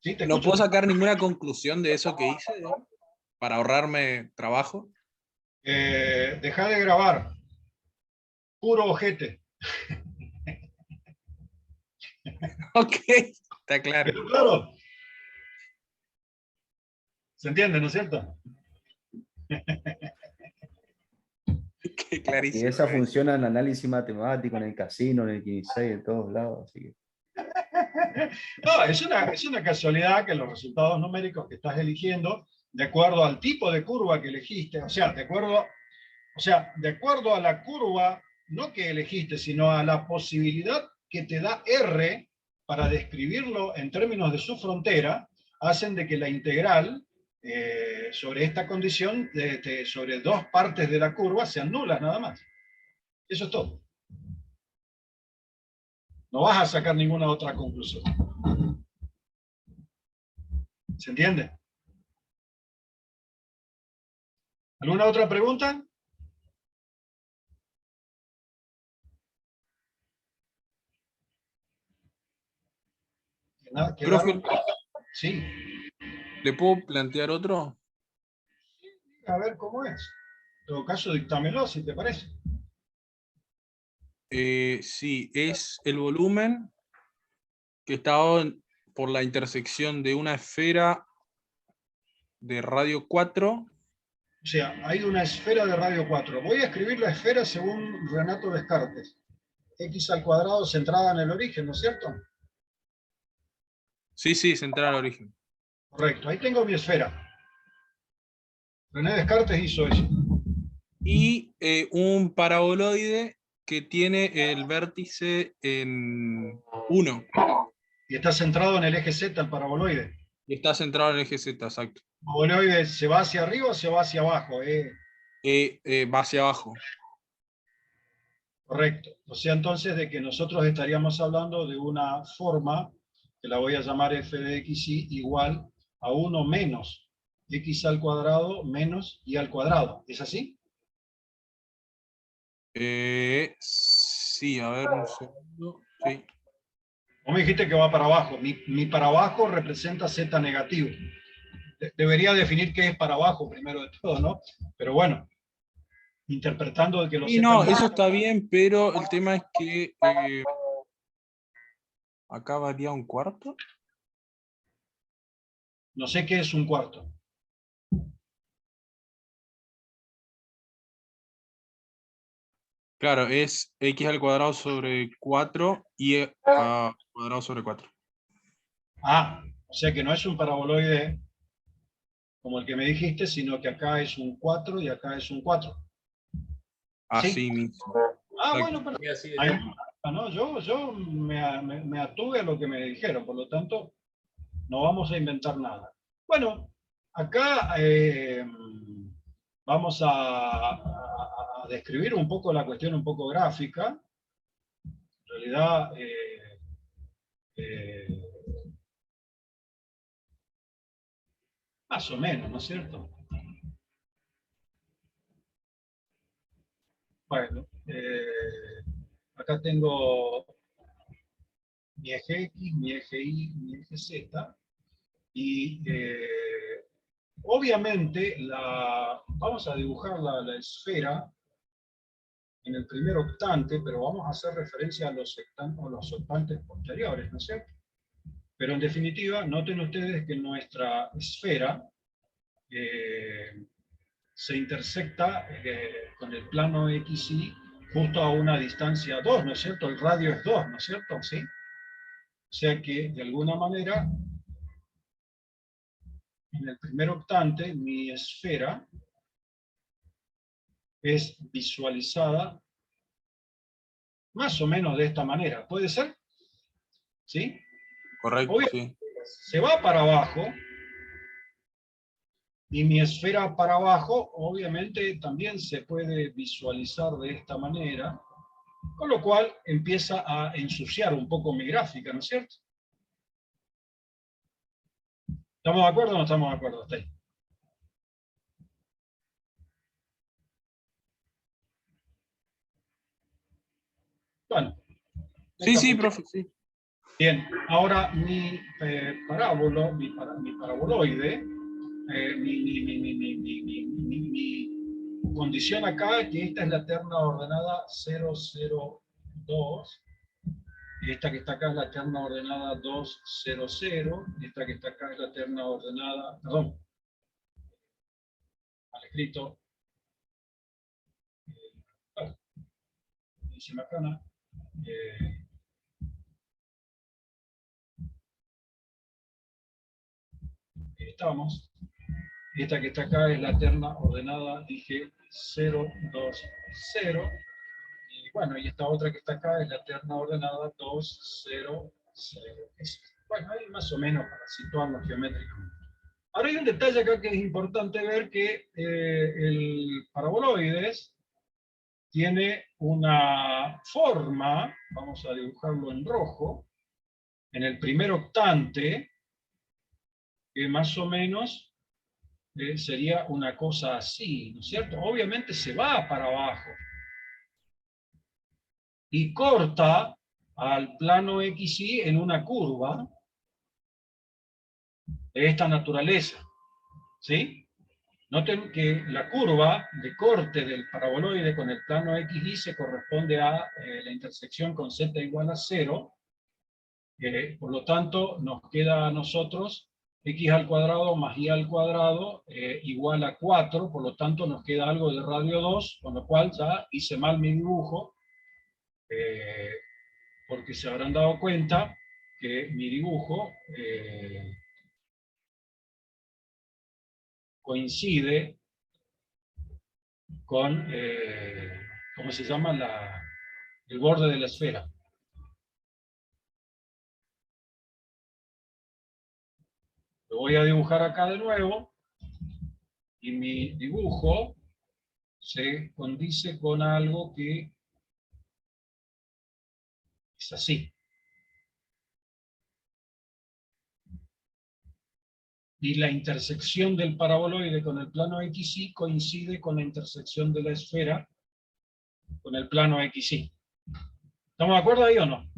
sí, te no escucho. puedo sacar ninguna conclusión de eso que hice, digamos, para ahorrarme trabajo. Deja de grabar. Puro ojete. Ok, está claro. Pero claro, se entiende, ¿no es cierto? Qué Y clarísimo. esa funciona en análisis matemático, en el casino, en el 15, en todos lados. Así que... No, es una casualidad que los resultados numéricos que estás eligiendo, de acuerdo al tipo de curva que elegiste, o sea, de acuerdo a la curva, no que elegiste, sino a la posibilidad que te da R para describirlo en términos de su frontera, hacen de que la integral sobre esta condición, sobre dos partes de la curva, sean nulas nada más. Eso es todo. No vas a sacar ninguna otra conclusión. ¿Se entiende? ¿Alguna otra pregunta? Profe, ¿Quedaron? Sí. ¿le puedo plantear otro? A ver cómo es. En todo caso, dictámelo, si te parece. Sí, es el volumen que está por la intersección de una esfera de radio 4. O sea, hay una esfera de radio 4. Voy a escribir la esfera según Renato Descartes. X al cuadrado centrada en el origen, ¿no es cierto? Sí, sí, central al origen. Correcto, ahí tengo mi esfera. René Descartes hizo eso. Y un paraboloide que tiene el vértice en 1. Y está centrado en el eje Z, el paraboloide. Y está centrado en el eje Z, exacto. El paraboloide se va hacia arriba o se va hacia abajo. Va hacia abajo. Correcto. O sea, entonces, de que nosotros estaríamos hablando de una forma, que la voy a llamar f de xy, igual a 1 menos x al cuadrado menos y al cuadrado. ¿Es así? Sí, a ver un segundo. Sí. Vos me dijiste que va para abajo. Mi para abajo representa z negativo. Debería definir qué es para abajo primero de todo, ¿no? Pero bueno, interpretando de que lo Y sepa. no, eso está bien, pero el tema es que acá varía un cuarto. No sé qué es un cuarto. Claro, es x al cuadrado sobre 4 y al cuadrado sobre 4. Ah, o sea que no es un paraboloide como el que me dijiste, sino que acá es un 4 y acá es un 4. ¿Sí? Así mismo. Ah, Exacto. bueno, pero ¿no? Yo me atuve a lo que me dijeron, por lo tanto, no vamos a inventar nada. Bueno, acá vamos a describir un poco la cuestión un poco gráfica. En realidad, eh, más o menos, ¿no es cierto? Bueno, acá tengo mi eje X, mi eje Y, mi eje Z, y obviamente vamos a dibujar la esfera en el primer octante, pero vamos a hacer referencia a los octantes posteriores, ¿no es cierto? Pero en definitiva, noten ustedes que nuestra esfera se intersecta con el plano XY justo a una distancia 2, ¿no es cierto? El radio es 2, ¿no es cierto? ¿Sí? O sea que, de alguna manera, en el primer octante, mi esfera es visualizada más o menos de esta manera. ¿Puede ser? ¿Sí? Correcto, Obviamente, sí. se va para abajo, y mi esfera para abajo, obviamente, también se puede visualizar de esta manera, con lo cual empieza a ensuciar un poco mi gráfica, ¿no es cierto? ¿Estamos de acuerdo o no estamos de acuerdo hasta ahí? Bueno. Sí, sí, profe, sí. Bien, ahora mi paraboloide, mi condición acá, que esta es la terna ordenada 002, y esta que está acá es la terna ordenada 200, y esta que está acá es la terna ordenada, perdón, mal escrito, dice Macana, estamos. Esta que está acá es la terna ordenada, dije 020. Y bueno, y esta otra que está acá es la terna ordenada 200. Bueno, ahí más o menos para situarnos geométricamente. Ahora hay un detalle acá que es importante ver, que el paraboloides tiene una forma, vamos a dibujarlo en rojo, en el primer octante, que más o menos sería una cosa así, ¿no es cierto? Obviamente se va para abajo y corta al plano XY en una curva de esta naturaleza, ¿sí? Noten que la curva de corte del paraboloide con el plano XY se corresponde a la intersección con z igual a 0. Por lo tanto, nos queda a nosotros x al cuadrado más y al cuadrado igual a 4, por lo tanto nos queda algo de radio 2, con lo cual ya hice mal mi dibujo, porque se habrán dado cuenta que mi dibujo coincide con, ¿cómo se llama? El borde de la esfera. Lo voy a dibujar acá de nuevo, y mi dibujo se condice con algo que es así. Y la intersección del paraboloide con el plano XY coincide con la intersección de la esfera con el plano XY. ¿Estamos de acuerdo ahí o no?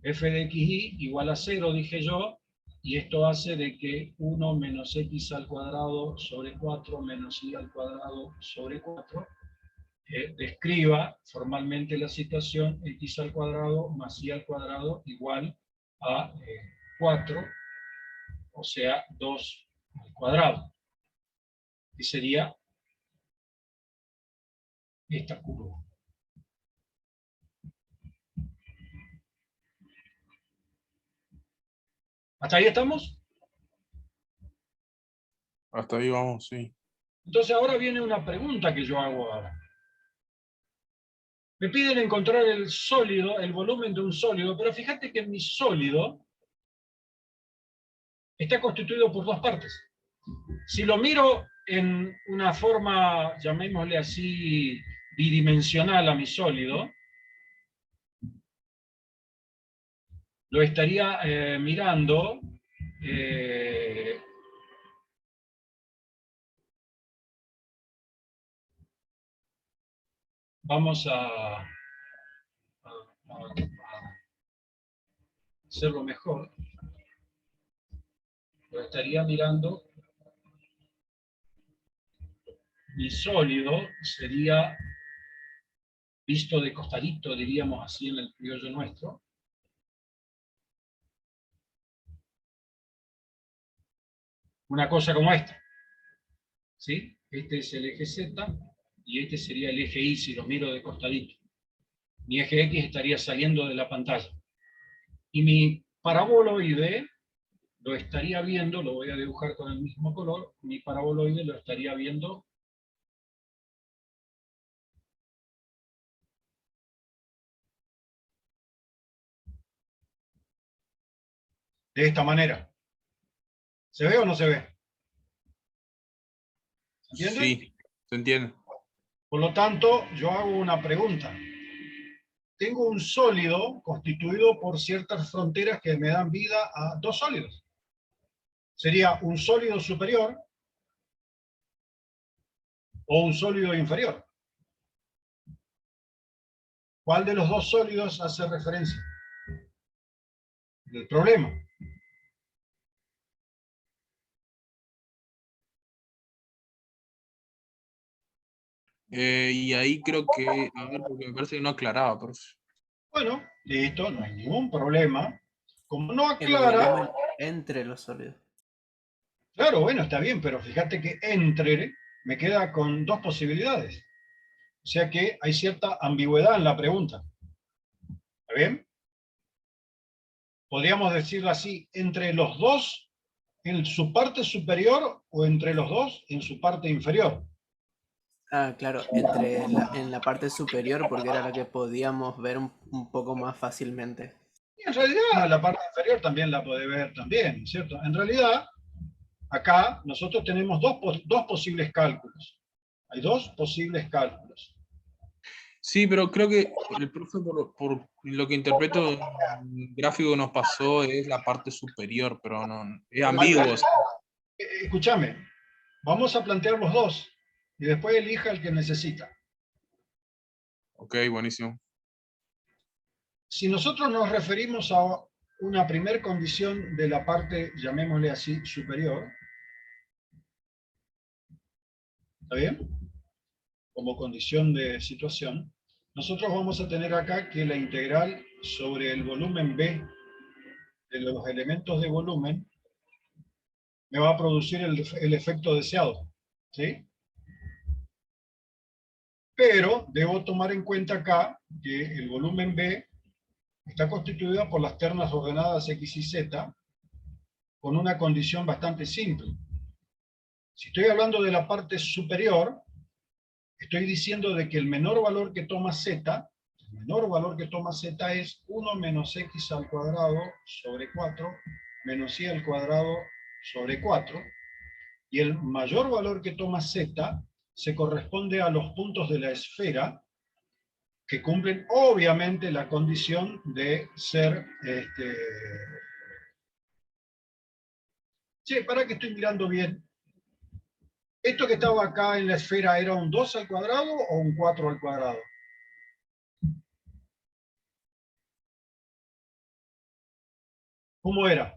F de XY igual a 0, dije yo, y esto hace de que 1 menos x al cuadrado sobre 4 menos y al cuadrado sobre 4 describa formalmente la situación x al cuadrado más y al cuadrado igual a 4, o sea, 2 al cuadrado, que sería esta curva. ¿Hasta ahí estamos? Hasta ahí vamos, sí. Entonces ahora viene una pregunta que yo hago ahora. Me piden encontrar el sólido, el volumen de un sólido, pero fíjate que mi sólido está constituido por dos partes. Si lo miro en una forma, llamémosle así, bidimensional a mi sólido, lo estaría mirando vamos a hacerlo mejor. Lo estaría mirando, mi sólido sería visto de costadito, diríamos así en el criollo nuestro. Una cosa como esta, ¿sí? Este es el eje Z y este sería el eje Y si lo miro de costadito. Mi eje X estaría saliendo de la pantalla. Y mi paraboloide lo estaría viendo, lo voy a dibujar con el mismo color, mi paraboloide lo estaría viendo de esta manera. ¿Se ve o no se ve? ¿Se entiende? Sí, se entiende. Por lo tanto, yo hago una pregunta. Tengo un sólido constituido por ciertas fronteras que me dan vida a dos sólidos. Sería un sólido superior o un sólido inferior. ¿Cuál de los dos sólidos hace referencia? El problema. Y ahí creo que, a ver, porque me parece que no aclaraba, profe. Bueno, listo, no hay ningún problema. Como no El aclara, volumen entre los sólidos. claro, bueno, está bien, pero fíjate que entre me queda con dos posibilidades. O sea que hay cierta ambigüedad en la pregunta. ¿Está bien? Podríamos decirlo así, entre los dos en su parte superior o entre los dos en su parte inferior. Ah, claro, en la parte superior porque era la que podíamos ver un poco más fácilmente. Y en realidad la parte inferior también la puede ver también, ¿cierto? En realidad, acá nosotros tenemos dos posibles cálculos. Hay dos posibles cálculos. Sí, pero creo que el profe, por lo que interpreto, el gráfico que nos pasó es la parte superior, pero no, es ambiguo. escúchame, vamos a plantear los dos y después elija el que necesita. Ok, buenísimo. Si nosotros nos referimos a una primer condición de la parte, llamémosle así, superior, ¿está bien? Como condición de situación, nosotros vamos a tener acá que la integral sobre el volumen B de los elementos de volumen me va a producir el efecto deseado, ¿sí? Pero debo tomar en cuenta acá que el volumen B está constituido por las ternas ordenadas X y Z con una condición bastante simple. Si estoy hablando de la parte superior, estoy diciendo de que el menor valor que toma Z, el menor valor que toma Z es 1 menos X al cuadrado sobre 4 menos Y al cuadrado sobre 4, y el mayor valor que toma Z se corresponde a los puntos de la esfera que cumplen obviamente la condición de ser... Che, ¿para que estoy mirando bien? ¿Esto que estaba acá en la esfera era un 2 al cuadrado o un 4 al cuadrado? ¿Cómo era?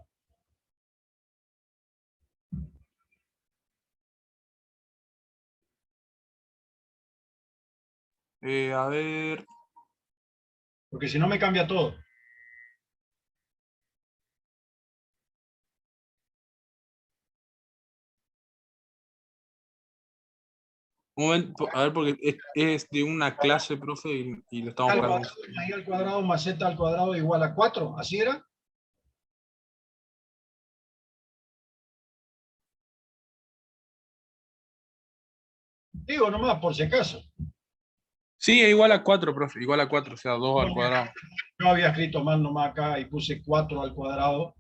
A ver. Porque si no me cambia todo. Un momento, a ver, porque es de una clase, profe, y lo estamos Al buscando. cuadrado más Y al cuadrado más Z al cuadrado igual a 4. ¿Así era? Digo nomás, por si acaso. Sí, es igual a 4, profe, igual a 4, o sea, 2 al cuadrado. Yo había escrito mal nomás acá y puse 4 al cuadrado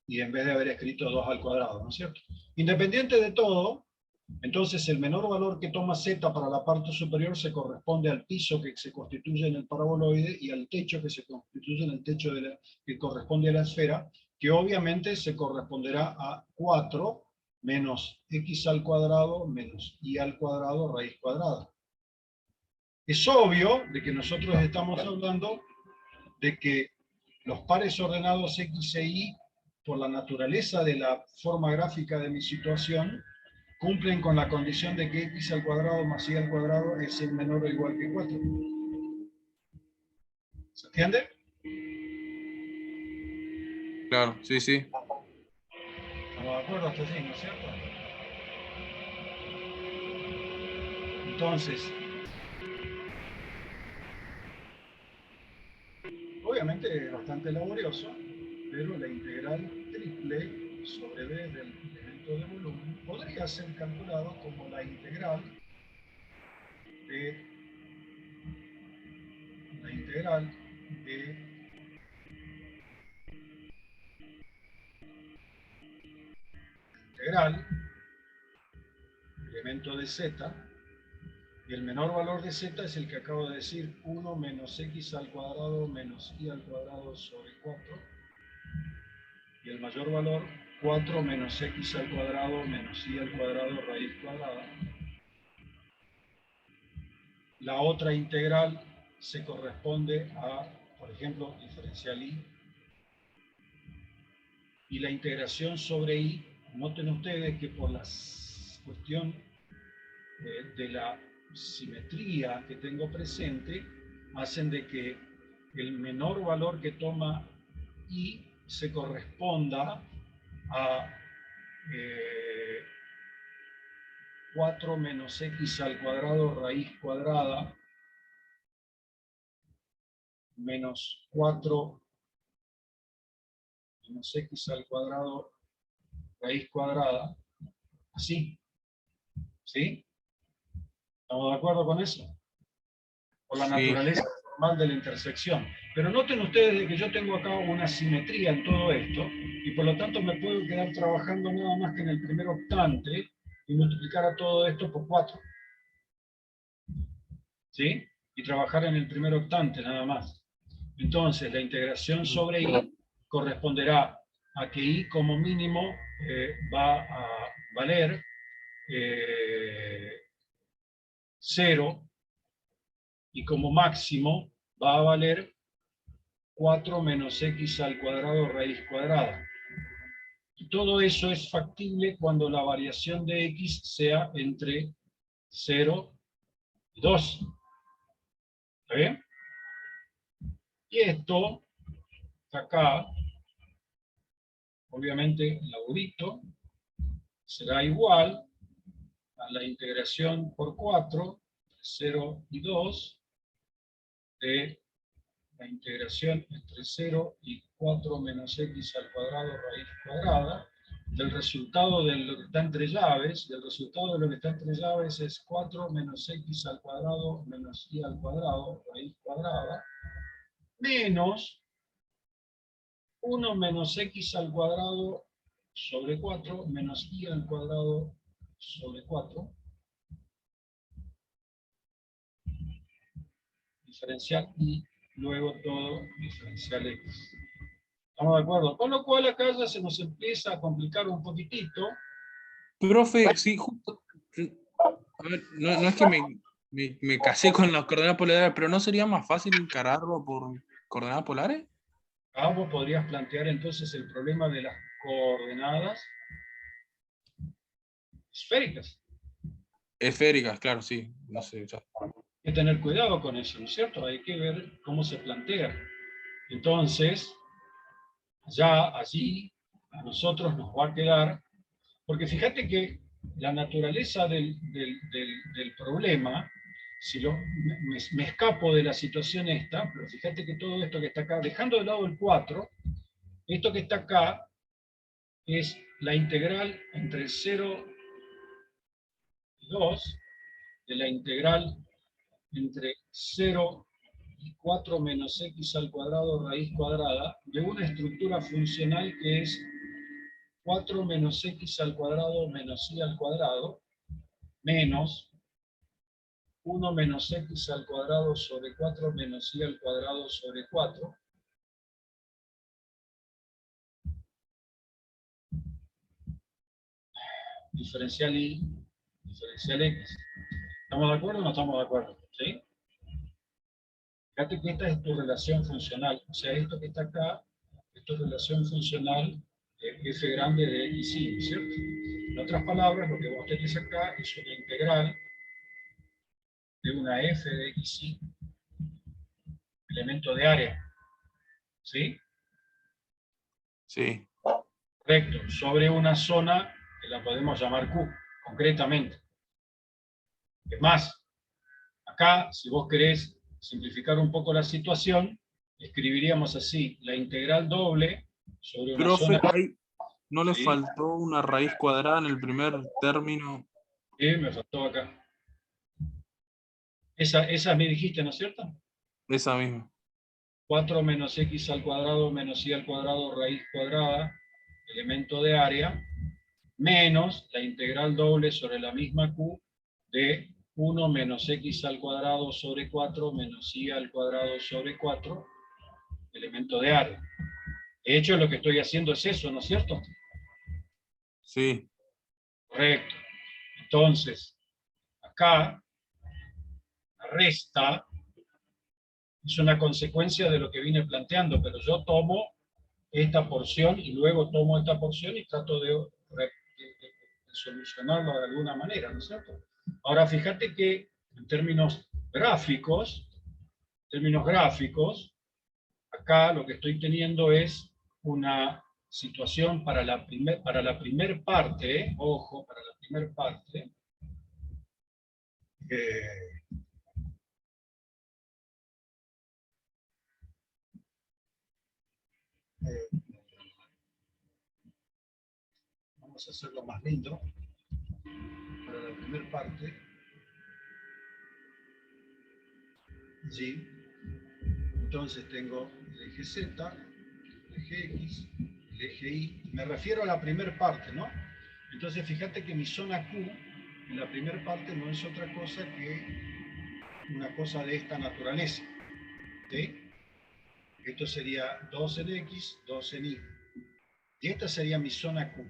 y en vez de haber escrito 2 al cuadrado, ¿no es cierto? Independiente de todo, entonces el menor valor que toma Z para la parte superior se corresponde al piso que se constituye en el paraboloide y al techo que se constituye en el techo que corresponde a la esfera, que obviamente se corresponderá a 4 menos X al cuadrado menos Y al cuadrado raíz cuadrada. Es obvio de que nosotros estamos hablando de que los pares ordenados X e Y, por la naturaleza de la forma gráfica de mi situación, cumplen con la condición de que X al cuadrado más Y al cuadrado es el menor o igual que 4. ¿Se entiende? Claro, sí, sí. Estamos de acuerdo hasta allí, ¿no es cierto? Entonces, obviamente es bastante laborioso, pero la integral triple sobre B del elemento de volumen podría ser calculado como la integral de elemento de Z, y el menor valor de Z es el que acabo de decir, 1 menos X al cuadrado menos Y al cuadrado sobre 4, y el mayor valor, 4 menos X al cuadrado menos Y al cuadrado raíz cuadrada. La otra integral se corresponde a, por ejemplo, diferencial Y. Y la integración sobre Y, noten ustedes que por la cuestión de la simetría que tengo presente, hacen de que el menor valor que toma Y se corresponda a 4 menos X al cuadrado raíz cuadrada menos 4 menos X al cuadrado raíz cuadrada, así, ¿sí? ¿Estamos de acuerdo con eso? Por la naturaleza formal de la intersección. Pero noten ustedes que yo tengo acá una simetría en todo esto, y por lo tanto me puedo quedar trabajando nada más que en el primer octante y multiplicar a todo esto por 4. ¿Sí? Y trabajar en el primer octante nada más. Entonces, la integración sobre Y corresponderá a que Y como mínimo va a valer 0 y como máximo va a valer 4 menos x al cuadrado raíz cuadrada. Y todo eso es factible cuando la variación de x sea entre 0 y 2. ¿Está bien? Y esto, acá, obviamente el labudito, será igual a la integración por 4, 0 y 2, de la integración entre 0 y 4 menos x al cuadrado raíz cuadrada, del resultado de lo que está entre llaves, del resultado de lo que está entre llaves es 4 menos x al cuadrado menos y al cuadrado raíz cuadrada, menos 1 menos x al cuadrado sobre 4 menos y al cuadrado sobre 4, diferencial y luego todo diferencial x. ¿Estamos de acuerdo? Con lo cual acá ya se nos empieza a complicar un poquitito. Profe, sí, justo. A ver, no es que me casé con las coordenadas polares, pero ¿no sería más fácil encararlo por coordenadas polares? Acá vos podrías plantear entonces el problema de las coordenadas esféricas. Esféricas, claro, sí. No sé, ya. Hay que tener cuidado con eso, ¿no es cierto? Hay que ver cómo se plantea. Entonces, ya allí a nosotros nos va a quedar, porque fíjate que la naturaleza del problema, si me escapo de la situación esta, pero fíjate que todo esto que está acá, dejando de lado el 4, esto que está acá es la integral entre 0 y 2 de la integral entre 0 y 4 menos x al cuadrado raíz cuadrada de una estructura funcional que es 4 menos x al cuadrado menos y al cuadrado menos 1 menos x al cuadrado sobre 4 menos y al cuadrado sobre 4 diferencial y diferencial x. ¿Estamos de acuerdo o no estamos de acuerdo? ¿Sí? Fíjate que esta es tu relación funcional. O sea, esto que está acá, esto es relación funcional f grande de x y, ¿cierto? En otras palabras, lo que vos tenés acá es una integral de una f de x y, elemento de área. ¿Sí? Sí. Correcto. Sobre una zona que la podemos llamar Q, concretamente. Es más, acá, si vos querés simplificar un poco la situación, escribiríamos así, la integral doble sobre una Profe, zona... ahí no le ¿Sí? faltó una raíz cuadrada en el primer término. Me faltó acá. Esa me dijiste, ¿no es cierto? Esa misma. 4 menos x al cuadrado menos y al cuadrado raíz cuadrada, elemento de área, menos la integral doble sobre la misma q de 1 menos x al cuadrado sobre 4 menos y al cuadrado sobre 4, elemento de área. De hecho, lo que estoy haciendo es eso, ¿no es cierto? Sí. Correcto. Entonces, acá, la resta es una consecuencia de lo que vine planteando, pero yo tomo esta porción y luego tomo esta porción y trato de solucionarlo de alguna manera, ¿no es cierto? Ahora, fíjate que en términos gráficos, acá lo que estoy teniendo es una situación para la primer parte, ojo, para la primer parte, vamos a hacerlo más lindo, para la primera parte, ¿sí? Entonces tengo el eje Z, el eje X, el eje Y, me refiero a la primera parte, ¿no? Entonces fíjate que mi zona Q en la primera parte no es otra cosa que una cosa de esta naturaleza, ¿sí? Esto sería 2 en X, 2 en Y. Y esta sería mi zona Q.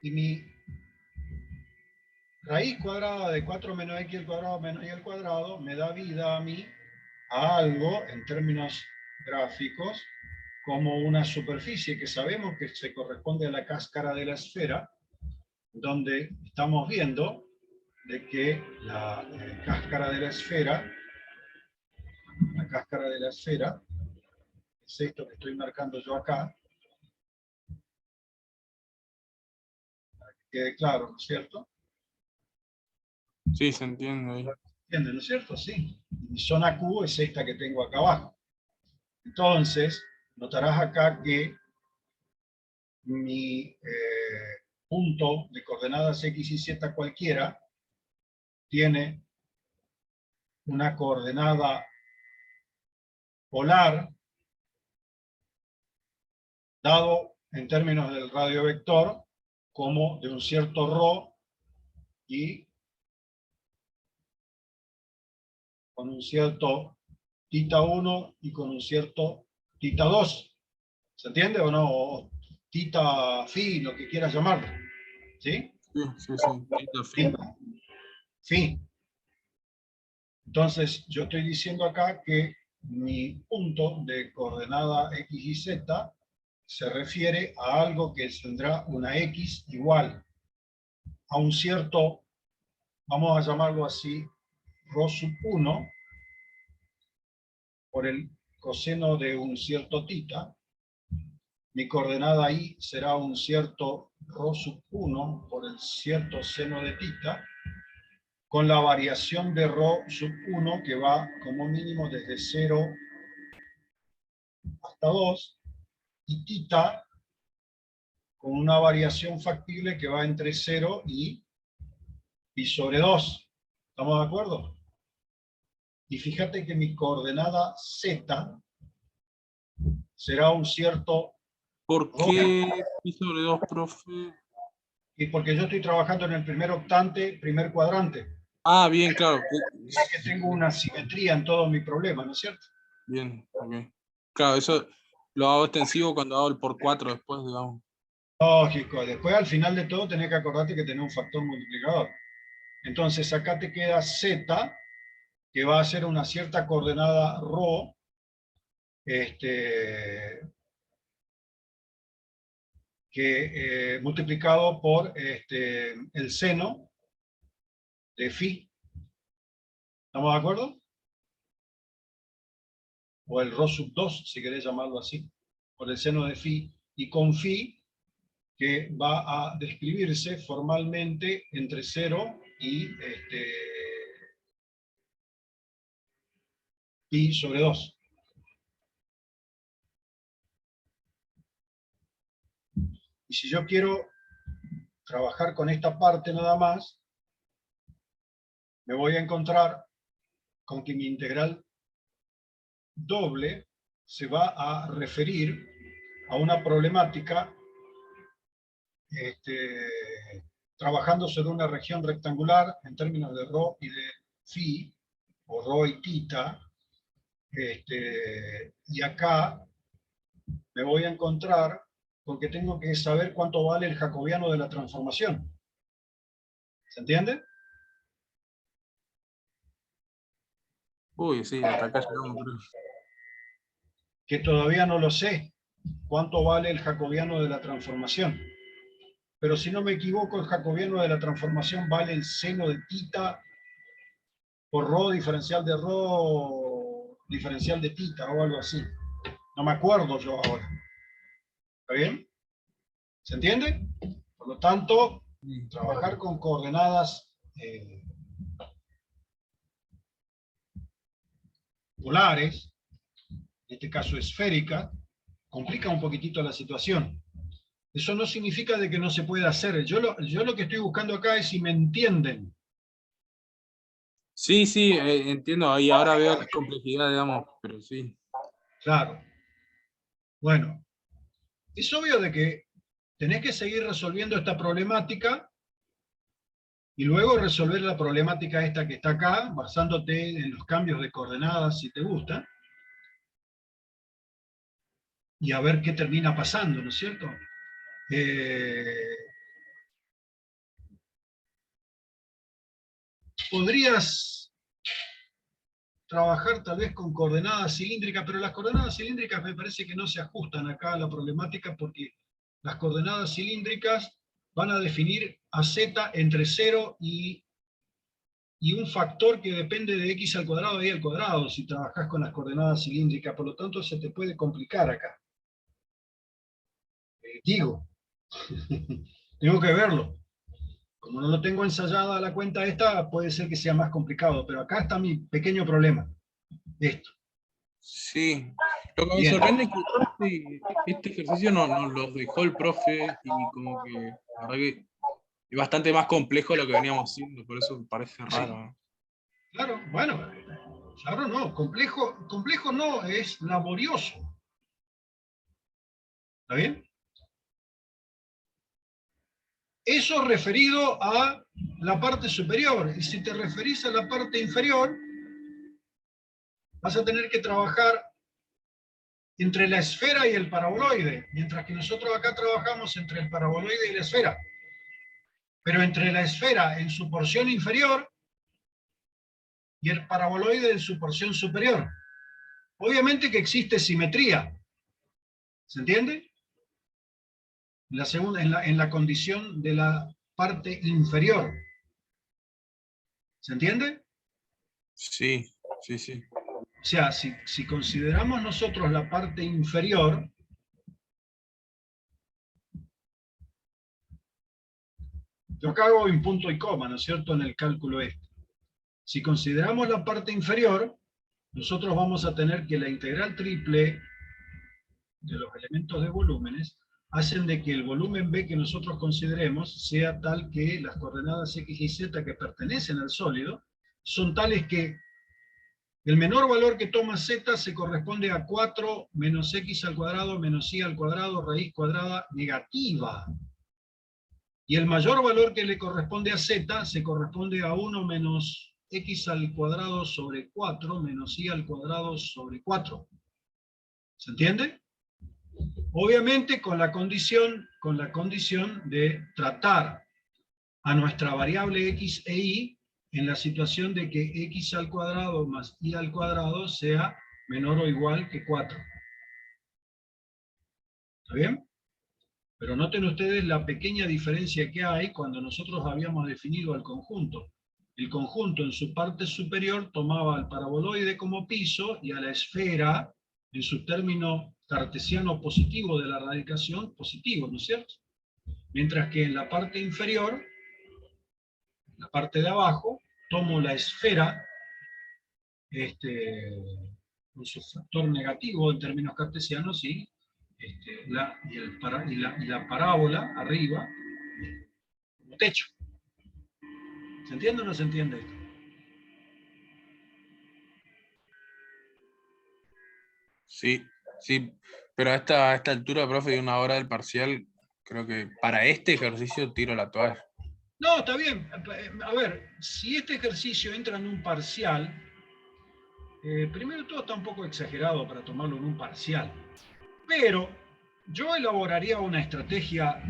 Y mi raíz cuadrada de 4 menos x al cuadrado menos y al cuadrado me da vida a mí a algo en términos gráficos como una superficie que sabemos que se corresponde a la cáscara de la esfera, donde estamos viendo de que la cáscara de la esfera es esto que estoy marcando yo acá, para que quede claro, ¿no es cierto? Sí, se entiende ahí. ¿Entienden, no es cierto? Sí. Mi zona Q es esta que tengo acá abajo. Entonces, notarás acá que mi punto de coordenadas X y Z cualquiera tiene una coordenada polar dado en términos del radiovector como de un cierto ρ y con un cierto θ1 y con un cierto θ2. ¿Se entiende o no? O θ phi, lo que quieras llamarlo. ¿Sí? Sí, sí, sí. Tita fin. Phi. Entonces, yo estoy diciendo acá que mi punto de coordenada X y Z se refiere a algo que tendrá una X igual a un cierto, vamos a llamarlo así, ρ sub 1 por el coseno de un cierto θ. Mi coordenada I será un cierto ρ sub 1 por el cierto seno de θ, con la variación de ρ sub 1 que va como mínimo desde 0 hasta 2, y θ con una variación factible que va entre 0 y pi sobre 2. ¿Estamos de acuerdo? Y fíjate que mi coordenada Z será un cierto... ¿Por qué pi sobre 2, profe? Y porque yo estoy trabajando en el primer octante, primer cuadrante. Ah, bien, claro. Es que tengo una simetría en todo mi problema, ¿no es cierto? Bien, ok. Claro, eso lo hago extensivo cuando hago el por 4 después, digamos. Lógico. Después, al final de todo, tenés que acordarte que tenés un factor multiplicador. Entonces, acá te queda Z, que va a ser una cierta coordenada ρ, multiplicado por el seno de phi. ¿Estamos de acuerdo? O el ρ sub 2, si querés llamarlo así, por el seno de phi, y con phi, que va a describirse formalmente entre 0 y pi sobre 2. Y si yo quiero trabajar con esta parte nada más, me voy a encontrar con que mi integral doble se va a referir a una problemática trabajando sobre una región rectangular en términos de ρ y de phi, o ρ y θ, y acá me voy a encontrar con que tengo que saber cuánto vale el jacobiano de la transformación. ¿Se entiende? Uy, sí, hasta acá llegamos, creo. Que todavía no lo sé, cuánto vale el jacobiano de la transformación. Pero si no me equivoco, el jacobiano de la transformación vale el seno de θ por ρ diferencial de ρ diferencial de θ o algo así. No me acuerdo yo ahora. ¿Está bien? ¿Se entiende? Por lo tanto, trabajar con coordenadas polares, en este caso esférica, complica un poquitito la situación. Eso no significa de que no se pueda hacer. Yo lo que estoy buscando acá es si me entienden. Sí, sí, entiendo. Ahí ahora veo la complejidad, digamos, pero sí. Claro. Bueno, es obvio de que tenés que seguir resolviendo esta problemática y luego resolver la problemática esta que está acá, basándote en los cambios de coordenadas si te gusta, y a ver qué termina pasando, ¿no es cierto? podrías trabajar tal vez con coordenadas cilíndricas, pero las coordenadas cilíndricas me parece que no se ajustan acá a la problemática, porque las coordenadas cilíndricas van a definir a z entre 0 y un factor que depende de x al cuadrado y al cuadrado, si trabajas con las coordenadas cilíndricas, por lo tanto se te puede complicar acá. Digo, tengo que verlo. Como no lo tengo ensayada la cuenta esta, puede ser que sea más complicado, pero acá está mi pequeño problema. Esto. Sí. Lo que me Bien. sorprende es que este ejercicio nos lo dejó el profe y como que la verdad que es bastante más complejo de lo que veníamos haciendo, por eso me parece raro, ¿no? Claro, bueno, claro no, complejo no, es laborioso. ¿Está bien? Eso referido a la parte superior, y si te referís a la parte inferior, vas a tener que trabajar entre la esfera y el paraboloide, mientras que nosotros acá trabajamos entre el paraboloide y la esfera. Pero entre la esfera en su porción inferior y el paraboloide en su porción superior. Obviamente que existe simetría. ¿Se entiende? La segunda, en la condición de la parte inferior. ¿Se entiende? Sí, sí, sí. O sea, si consideramos nosotros la parte inferior, yo acá hago un punto y coma, ¿no es cierto?, en el cálculo este. Si consideramos la parte inferior, nosotros vamos a tener que la integral triple de los elementos de volúmenes hacen de que el volumen B que nosotros consideremos sea tal que las coordenadas X y Z que pertenecen al sólido son tales que el menor valor que toma Z se corresponde a 4 menos X al cuadrado menos Y al cuadrado raíz cuadrada negativa. Y el mayor valor que le corresponde a Z se corresponde a 1 menos X al cuadrado sobre 4 menos Y al cuadrado sobre 4. ¿Se entiende? Obviamente con la condición de tratar a nuestra variable X e Y en la situación de que X al cuadrado más Y al cuadrado sea menor o igual que 4. ¿Está bien? Pero noten ustedes la pequeña diferencia que hay cuando nosotros habíamos definido al conjunto. El conjunto en su parte superior tomaba al paraboloide como piso y a la esfera, en su término cartesiano positivo de la radicación, positivo, ¿no es cierto? Mientras que en la parte inferior, en la parte de abajo, tomo la esfera con su factor negativo en términos cartesianos y la parábola arriba como techo. ¿Se entiende o no se entiende esto? Sí, sí. Pero a esta altura, profe, de una hora del parcial, creo que para este ejercicio tiro la toalla. No, está bien. A ver, si este ejercicio entra en un parcial, primero todo está un poco exagerado para tomarlo en un parcial. Pero yo elaboraría una estrategia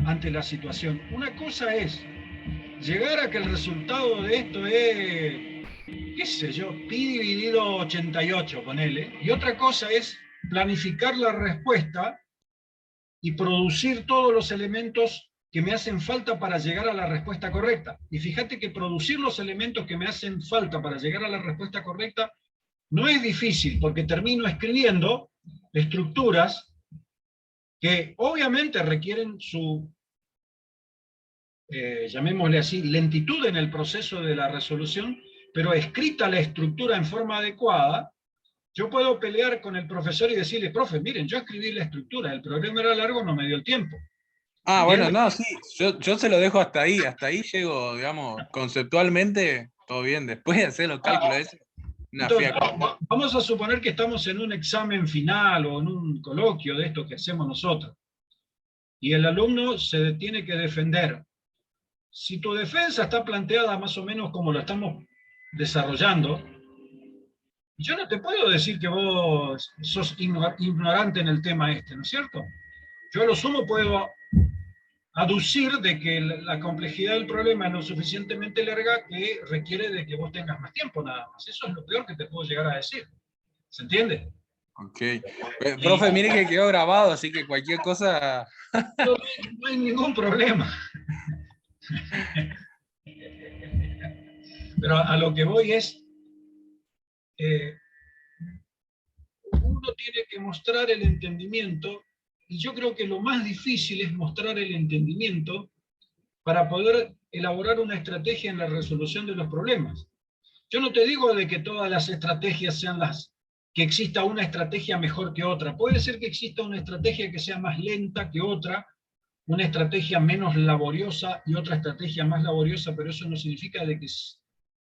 ante la situación. Una cosa es llegar a que el resultado de esto es, qué sé yo, pi dividido 88, ponele. Y otra cosa es planificar la respuesta y producir todos los elementos que me hacen falta para llegar a la respuesta correcta. Y fíjate que producir los elementos que me hacen falta para llegar a la respuesta correcta no es difícil, porque termino escribiendo estructuras que obviamente requieren su, llamémosle así, lentitud en el proceso de la resolución, pero escrita la estructura en forma adecuada, yo puedo pelear con el profesor y decirle, profe, miren, yo escribí la estructura, el problema era largo, no me dio el tiempo. Ah, bueno, no, sí, yo se lo dejo hasta ahí llego, digamos, conceptualmente, todo bien, después de hacer los cálculos, una Entonces, fiaca. vamos a suponer que estamos en un examen final o en un coloquio de esto que hacemos nosotros, y el alumno se tiene que defender. Si tu defensa está planteada más o menos como lo estamos desarrollando, yo no te puedo decir que vos sos ignorante en el tema este, ¿no es cierto? Yo a lo sumo puedo aducir de que la complejidad del problema es lo suficientemente larga que requiere de que vos tengas más tiempo nada más. Eso es lo peor que te puedo llegar a decir. ¿Se entiende? Ok. Profe, mire que quedó grabado, así que cualquier cosa... No hay ningún problema. Pero a lo que voy es, uno tiene que mostrar el entendimiento, y yo creo que lo más difícil es mostrar el entendimiento para poder elaborar una estrategia en la resolución de los problemas. Yo no te digo de que todas las estrategias sean que exista una estrategia mejor que otra. Puede ser que exista una estrategia que sea más lenta que otra, una estrategia menos laboriosa y otra estrategia más laboriosa, pero eso no significa de que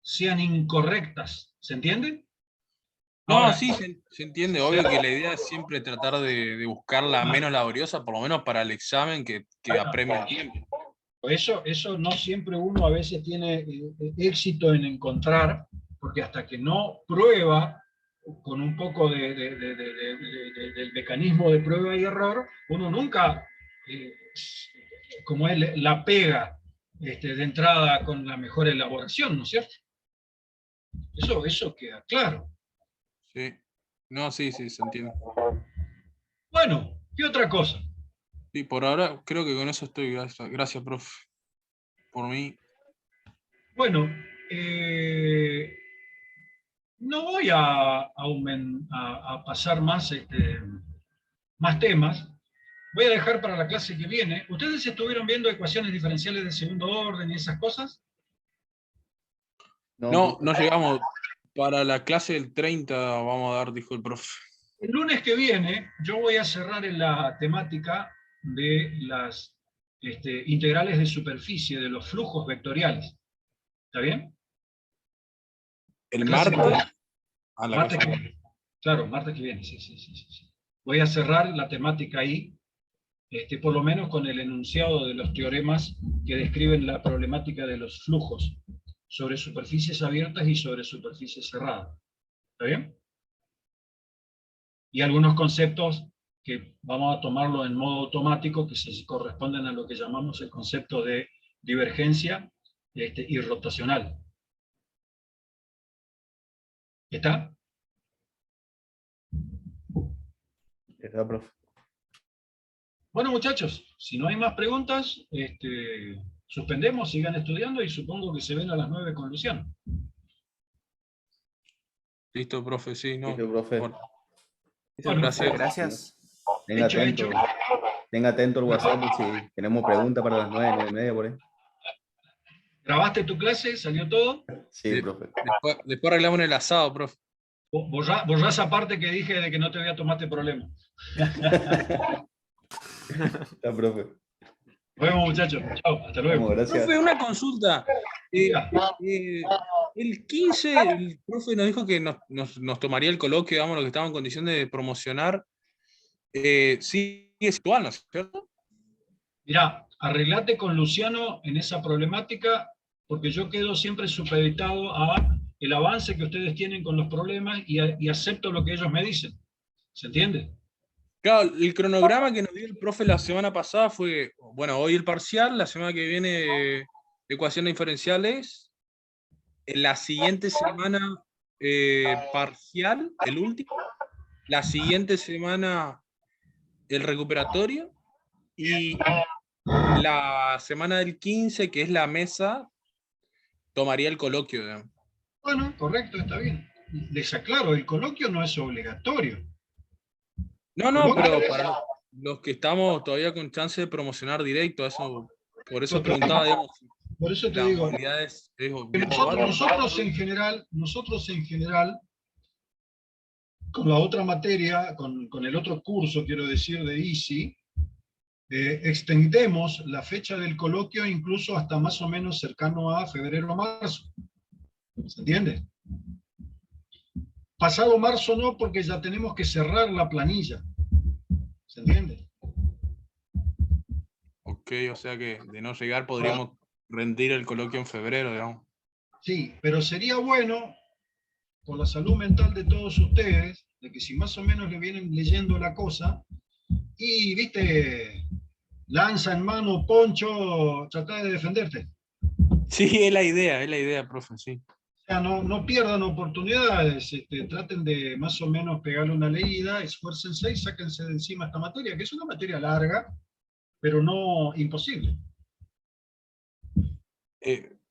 sean incorrectas. ¿Se entiende? No, Ahora, sí, se entiende. Obvio que la idea es siempre tratar de buscar la menos laboriosa, por lo menos para el examen que apremia el tiempo. Eso no siempre uno a veces tiene éxito en encontrar, porque hasta que no prueba con un poco del mecanismo de prueba y error, uno nunca, como él, la pega de entrada con la mejor elaboración, ¿no es cierto? Eso queda claro. Sí. No, sí, se entiende. Bueno, ¿qué otra cosa? Sí, por ahora creo que con eso estoy. Gracias, profe. Por mí. Bueno, no voy a pasar más, más temas. Voy a dejar para la clase que viene. ¿Ustedes estuvieron viendo ecuaciones diferenciales de segundo orden y esas cosas? No llegamos. Para la clase del 30 vamos a dar, dijo el profe. El lunes que viene yo voy a cerrar en la temática de las integrales de superficie, de los flujos vectoriales. ¿Está bien? El Clase martes. martes que viene. Claro, martes que viene, sí. Voy a cerrar la temática ahí, por lo menos con el enunciado de los teoremas que describen la problemática de los flujos sobre superficies abiertas y sobre superficies cerradas. ¿Está bien? Y algunos conceptos que vamos a tomarlo en modo automático, que se corresponden a lo que llamamos el concepto de divergencia y rotacional. ¿Está? Está, profe. Bueno, muchachos, si no hay más preguntas, suspendemos, sigan estudiando y supongo que se ven a las 9 con Luciano. Listo, profe, sí, no. Listo, profe. Bueno, Gracias. Tenga Hecho, atento. hecho. Tenga atento el WhatsApp si tenemos preguntas para las 9:30 por ahí. ¿Grabaste tu clase? ¿Salió todo? Sí, profe. Después arreglamos el asado, profe. Borrá esa parte que dije de que no te voy a tomarte problema. Está, profe. Nos vemos, muchachos. Chao, hasta luego. Vamos, gracias. Profe, una consulta. El 15, el profe nos dijo que nos tomaría el coloquio, digamos, lo que estaba en condición de promocionar. Sigue actual, ¿no es cierto? Mirá, arreglate con Luciano en esa problemática, porque yo quedo siempre supeditado a el avance que ustedes tienen con los problemas y acepto lo que ellos me dicen. ¿Se entiende? Claro, el cronograma que nos dio el profe la semana pasada fue, bueno, hoy el parcial, la semana que viene ecuaciones diferenciales, en la siguiente semana parcial, el último, la siguiente semana el recuperatorio, y la semana del 15, que es la mesa, tomaría el coloquio, digamos. Bueno, correcto, está bien. Les aclaro, el coloquio no es obligatorio. No, pero para los que estamos todavía con chance de promocionar directo, eso, por eso preguntaba, digamos, por eso te la digo, modalidad es nosotros en general, con la otra materia, con el otro curso, quiero decir, de ICI, extendemos la fecha del coloquio incluso hasta más o menos cercano a febrero o marzo. ¿Se entiende? Pasado marzo no, porque ya tenemos que cerrar la planilla. ¿Se entiende? Ok, o sea que de no llegar podríamos rendir el coloquio en febrero, digamos. Sí, pero sería bueno, por la salud mental de todos ustedes, de que si más o menos le vienen leyendo la cosa, y viste, Lanza en mano, poncho, trata de defenderte. Sí, es la idea, profe, sí. O sea, no pierdan oportunidades, traten de más o menos pegarle una leída, esfuércense y sáquense de encima esta materia, que es una materia larga, pero no imposible.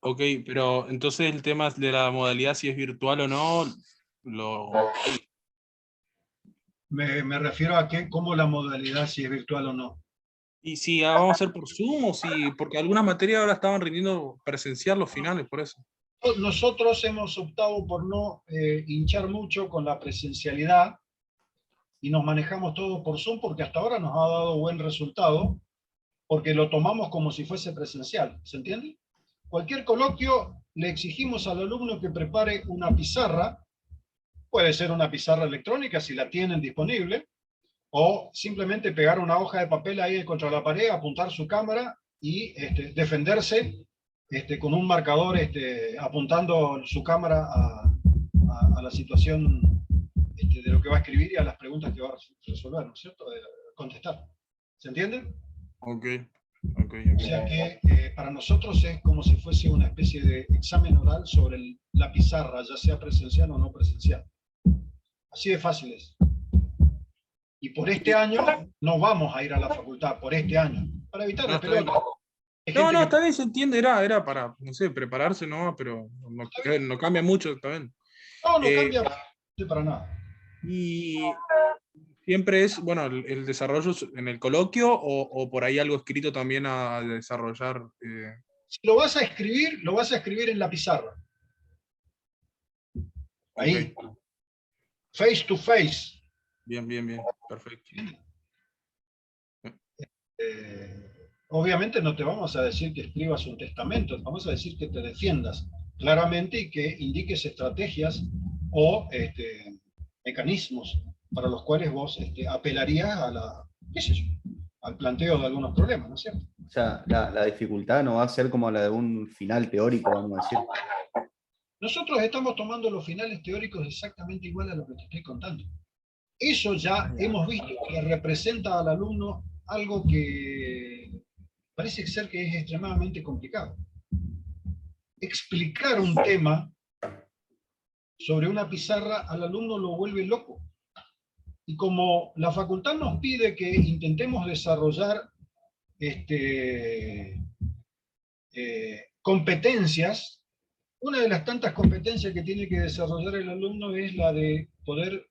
Ok, pero entonces el tema de la modalidad, si es virtual o no, lo... Me refiero a que, cómo la modalidad, si es virtual o no. Y si vamos a hacer por Zoom o si, porque algunas materias ahora estaban rindiendo presencial los finales, por eso. Nosotros hemos optado por no hinchar mucho con la presencialidad y nos manejamos todo por Zoom porque hasta ahora nos ha dado buen resultado, porque lo tomamos como si fuese presencial, ¿se entiende? Cualquier coloquio le exigimos al alumno que prepare una pizarra, puede ser una pizarra electrónica si la tienen disponible, o simplemente pegar una hoja de papel ahí contra la pared, apuntar su cámara y defenderse con un marcador apuntando su cámara a la situación de lo que va a escribir y a las preguntas que va a resolver, ¿no es cierto? Contestar. ¿Se entiende? Ok. O sea que para nosotros es como si fuese una especie de examen oral sobre la pizarra, ya sea presencial o no presencial. Así de fácil es. Y por este año no vamos a ir a la facultad, por este año, para evitar la pelota. No, está bien, se entiende, era para, no sé, prepararse, ¿no? Pero no cambia mucho, está bien. No cambia para nada. Y siempre es, bueno, el desarrollo en el coloquio o por ahí algo escrito también a desarrollar. Si lo vas a escribir en la pizarra. Ahí. Okay. Face to face. Bien, perfecto. Obviamente no te vamos a decir que escribas un testamento, vamos a decir que te defiendas claramente y que indiques estrategias o mecanismos para los cuales vos apelarías al planteo de algunos problemas, ¿no es cierto? O sea, la dificultad no va a ser como la de un final teórico, vamos a decir. Nosotros estamos tomando los finales teóricos exactamente igual a lo que te estoy contando. Eso ya hemos visto que representa al alumno algo que parece ser que es extremadamente complicado. Explicar un tema sobre una pizarra al alumno lo vuelve loco. Y como la facultad nos pide que intentemos desarrollar competencias, una de las tantas competencias que tiene que desarrollar el alumno es la de poder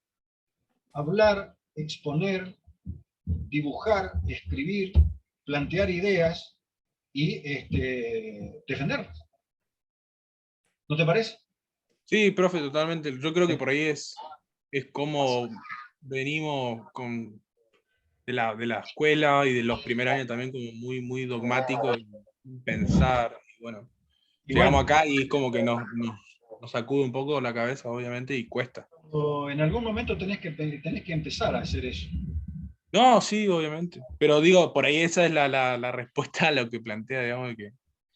hablar, exponer, dibujar, escribir, plantear ideas y defenderlas. ¿No te parece? Sí, profe, totalmente. Yo creo que por ahí es como venimos de la escuela y de los primeros años también como muy dogmáticos, pensar, y bueno, llegamos acá y es como que nos sacude un poco la cabeza, obviamente, y cuesta. En algún momento tenés que empezar a hacer eso. No, sí, obviamente. Pero digo, por ahí esa es la respuesta a lo que plantea, digamos, que...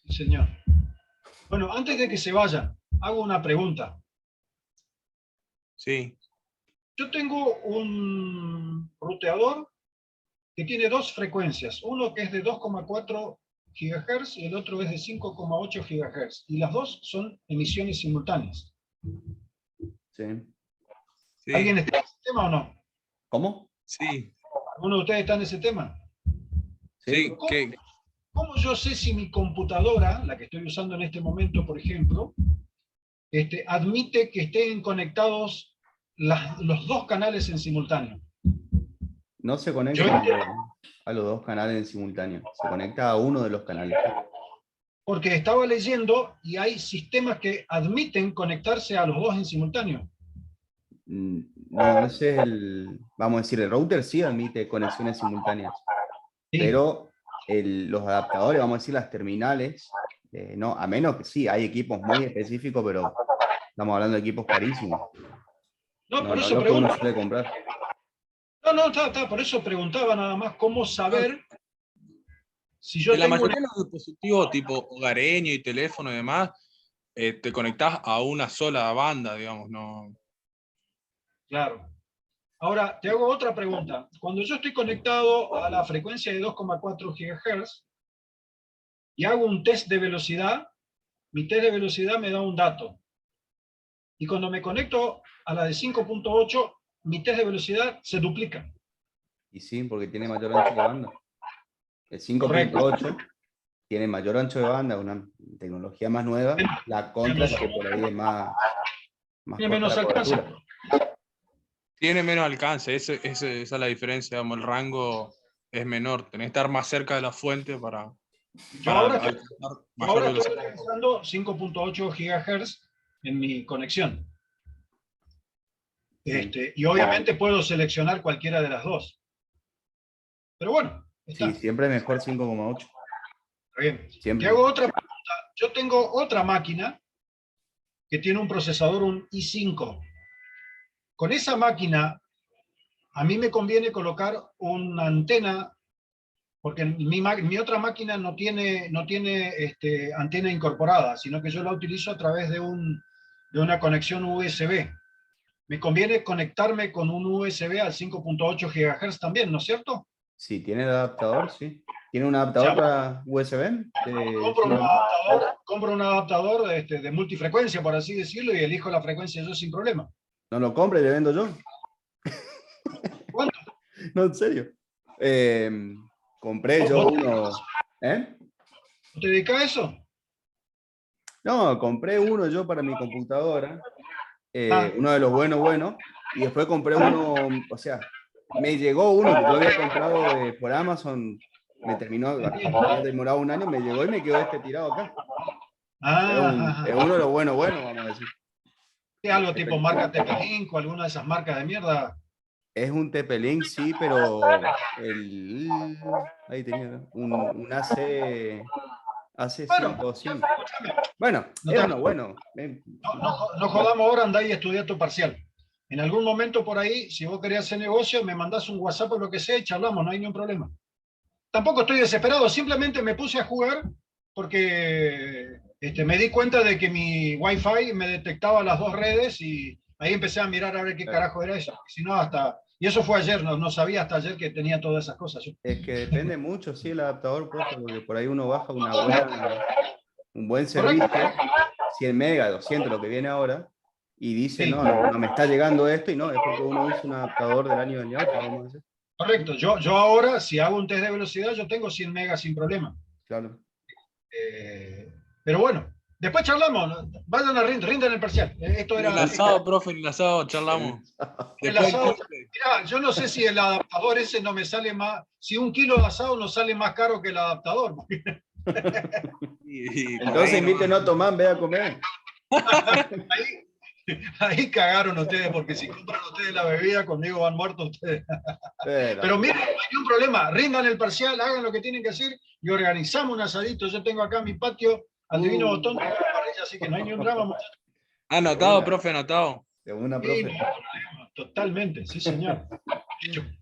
Sí, señor. Bueno, antes de que se vayan, hago una pregunta. Sí. Yo tengo un ruteador que tiene dos frecuencias, uno que es de 2,4 GHz y el otro es de 5,8 GHz, y las dos son emisiones simultáneas. Sí. ¿Alguien está en ese tema o no? ¿Cómo? Sí. ¿Alguno de ustedes está en ese tema? Sí. ¿Cómo yo sé si mi computadora, la que estoy usando en este momento, por ejemplo, admite que estén conectados los dos canales en simultáneo? No se conecta a los dos canales en simultáneo, se conecta a uno de los canales. Porque estaba leyendo y hay sistemas que admiten conectarse a los dos en simultáneo. No, ese es vamos a decir, el router sí admite conexiones simultáneas, sí. Pero los adaptadores, vamos a decir, las terminales, no, a menos que sí, hay equipos muy específicos, pero estamos hablando de equipos carísimos. No, por eso pregunto. Uno suele comprar. No, está, por eso preguntaba nada más cómo saber si yo de la mayoría de los dispositivos tipo hogareño y teléfono y demás, te conectás a una sola banda, digamos, no. Claro. Ahora, te hago otra pregunta. Cuando yo estoy conectado a la frecuencia de 2,4 GHz y hago un test de velocidad, mi test de velocidad me da un dato. Y cuando me conecto a la de 5.8, mi test de velocidad se duplica. Y sí, porque tiene mayor ancho de banda. El 5.8 tiene mayor ancho de banda, una tecnología más nueva. La contra es que por ahí es más Tiene menos alcance. Tiene menos alcance, esa es la diferencia, digamos, el rango es menor, tenés que estar más cerca de la fuente para Ahora alcanzar mayor estoy velocidad. utilizando 5.8 GHz en mi conexión. Y obviamente puedo seleccionar cualquiera de las dos. Pero bueno, está. Sí, siempre mejor 5,8. Bien. Siempre. Te hago otra pregunta. Yo tengo otra máquina que tiene un procesador, un i5. Con esa máquina, a mí me conviene colocar una antena, porque mi otra máquina no tiene antena incorporada, sino que yo la utilizo a través de una conexión USB. Me conviene conectarme con un USB al 5.8 GHz también, ¿no es cierto? Sí, tiene el adaptador, sí. ¿Tiene un adaptador para USB? Compro un adaptador de multifrecuencia, por así decirlo, y elijo la frecuencia yo sin problema. No lo compre, le vendo yo. ¿Cuánto? No, en serio. Compré yo uno. ¿Eh? ¿No te dedicas a eso? No, compré uno yo para mi computadora. Uno de los buenos. Y después compré uno, o sea, me llegó uno que yo había comprado por Amazon. Había demorado un año, me llegó y me quedó tirado acá. Es uno de los buenos, vamos a decir. ¿Es algo tipo marca TP-Link o alguna de esas marcas de mierda? Es un TP-Link, sí, pero ahí tenía un AC500. Bueno, es uno bueno. No jodamos ahora, andá y estudia tu parcial. En algún momento por ahí, si vos querés hacer negocio, me mandás un WhatsApp o lo que sea y charlamos, no hay ningún problema. Tampoco estoy desesperado, simplemente me puse a jugar porque me di cuenta de que mi Wi-Fi me detectaba las dos redes y ahí empecé a mirar a ver qué carajo era eso. Si no, y eso fue ayer, no sabía hasta ayer que tenía todas esas cosas. Es que depende mucho, sí, el adaptador, profe, porque por ahí uno baja un buen servicio, 100 megas, 200, lo que viene ahora, y dice, Sí. no me está llegando esto, y no, es porque uno usa un adaptador del año de otro, vamos a decir. Correcto, yo ahora, si hago un test de velocidad, yo tengo 100 megas sin problema. Claro. Pero bueno, después charlamos, vayan a rindan el parcial. Esto era, el asado, profe, el asado, charlamos. El asado, mirá, yo no sé si el adaptador ese no me sale más, si un kilo de asado no sale más caro que el adaptador. Entonces invítenos a tomar, ve a comer. Ahí cagaron ustedes, porque si compran ustedes la bebida, conmigo van muertos ustedes. Pero miren, no hay ningún problema, rindan el parcial, hagan lo que tienen que hacer y organizamos un asadito. Yo tengo acá en mi patio al Divino Botón de la parrilla, así que no hay ningún drama, muchachos. Anotado, profe, anotado. De una, profe. Sí, totalmente, sí señor.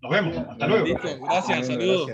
Nos vemos, hasta luego. Listo, gracias, saludos.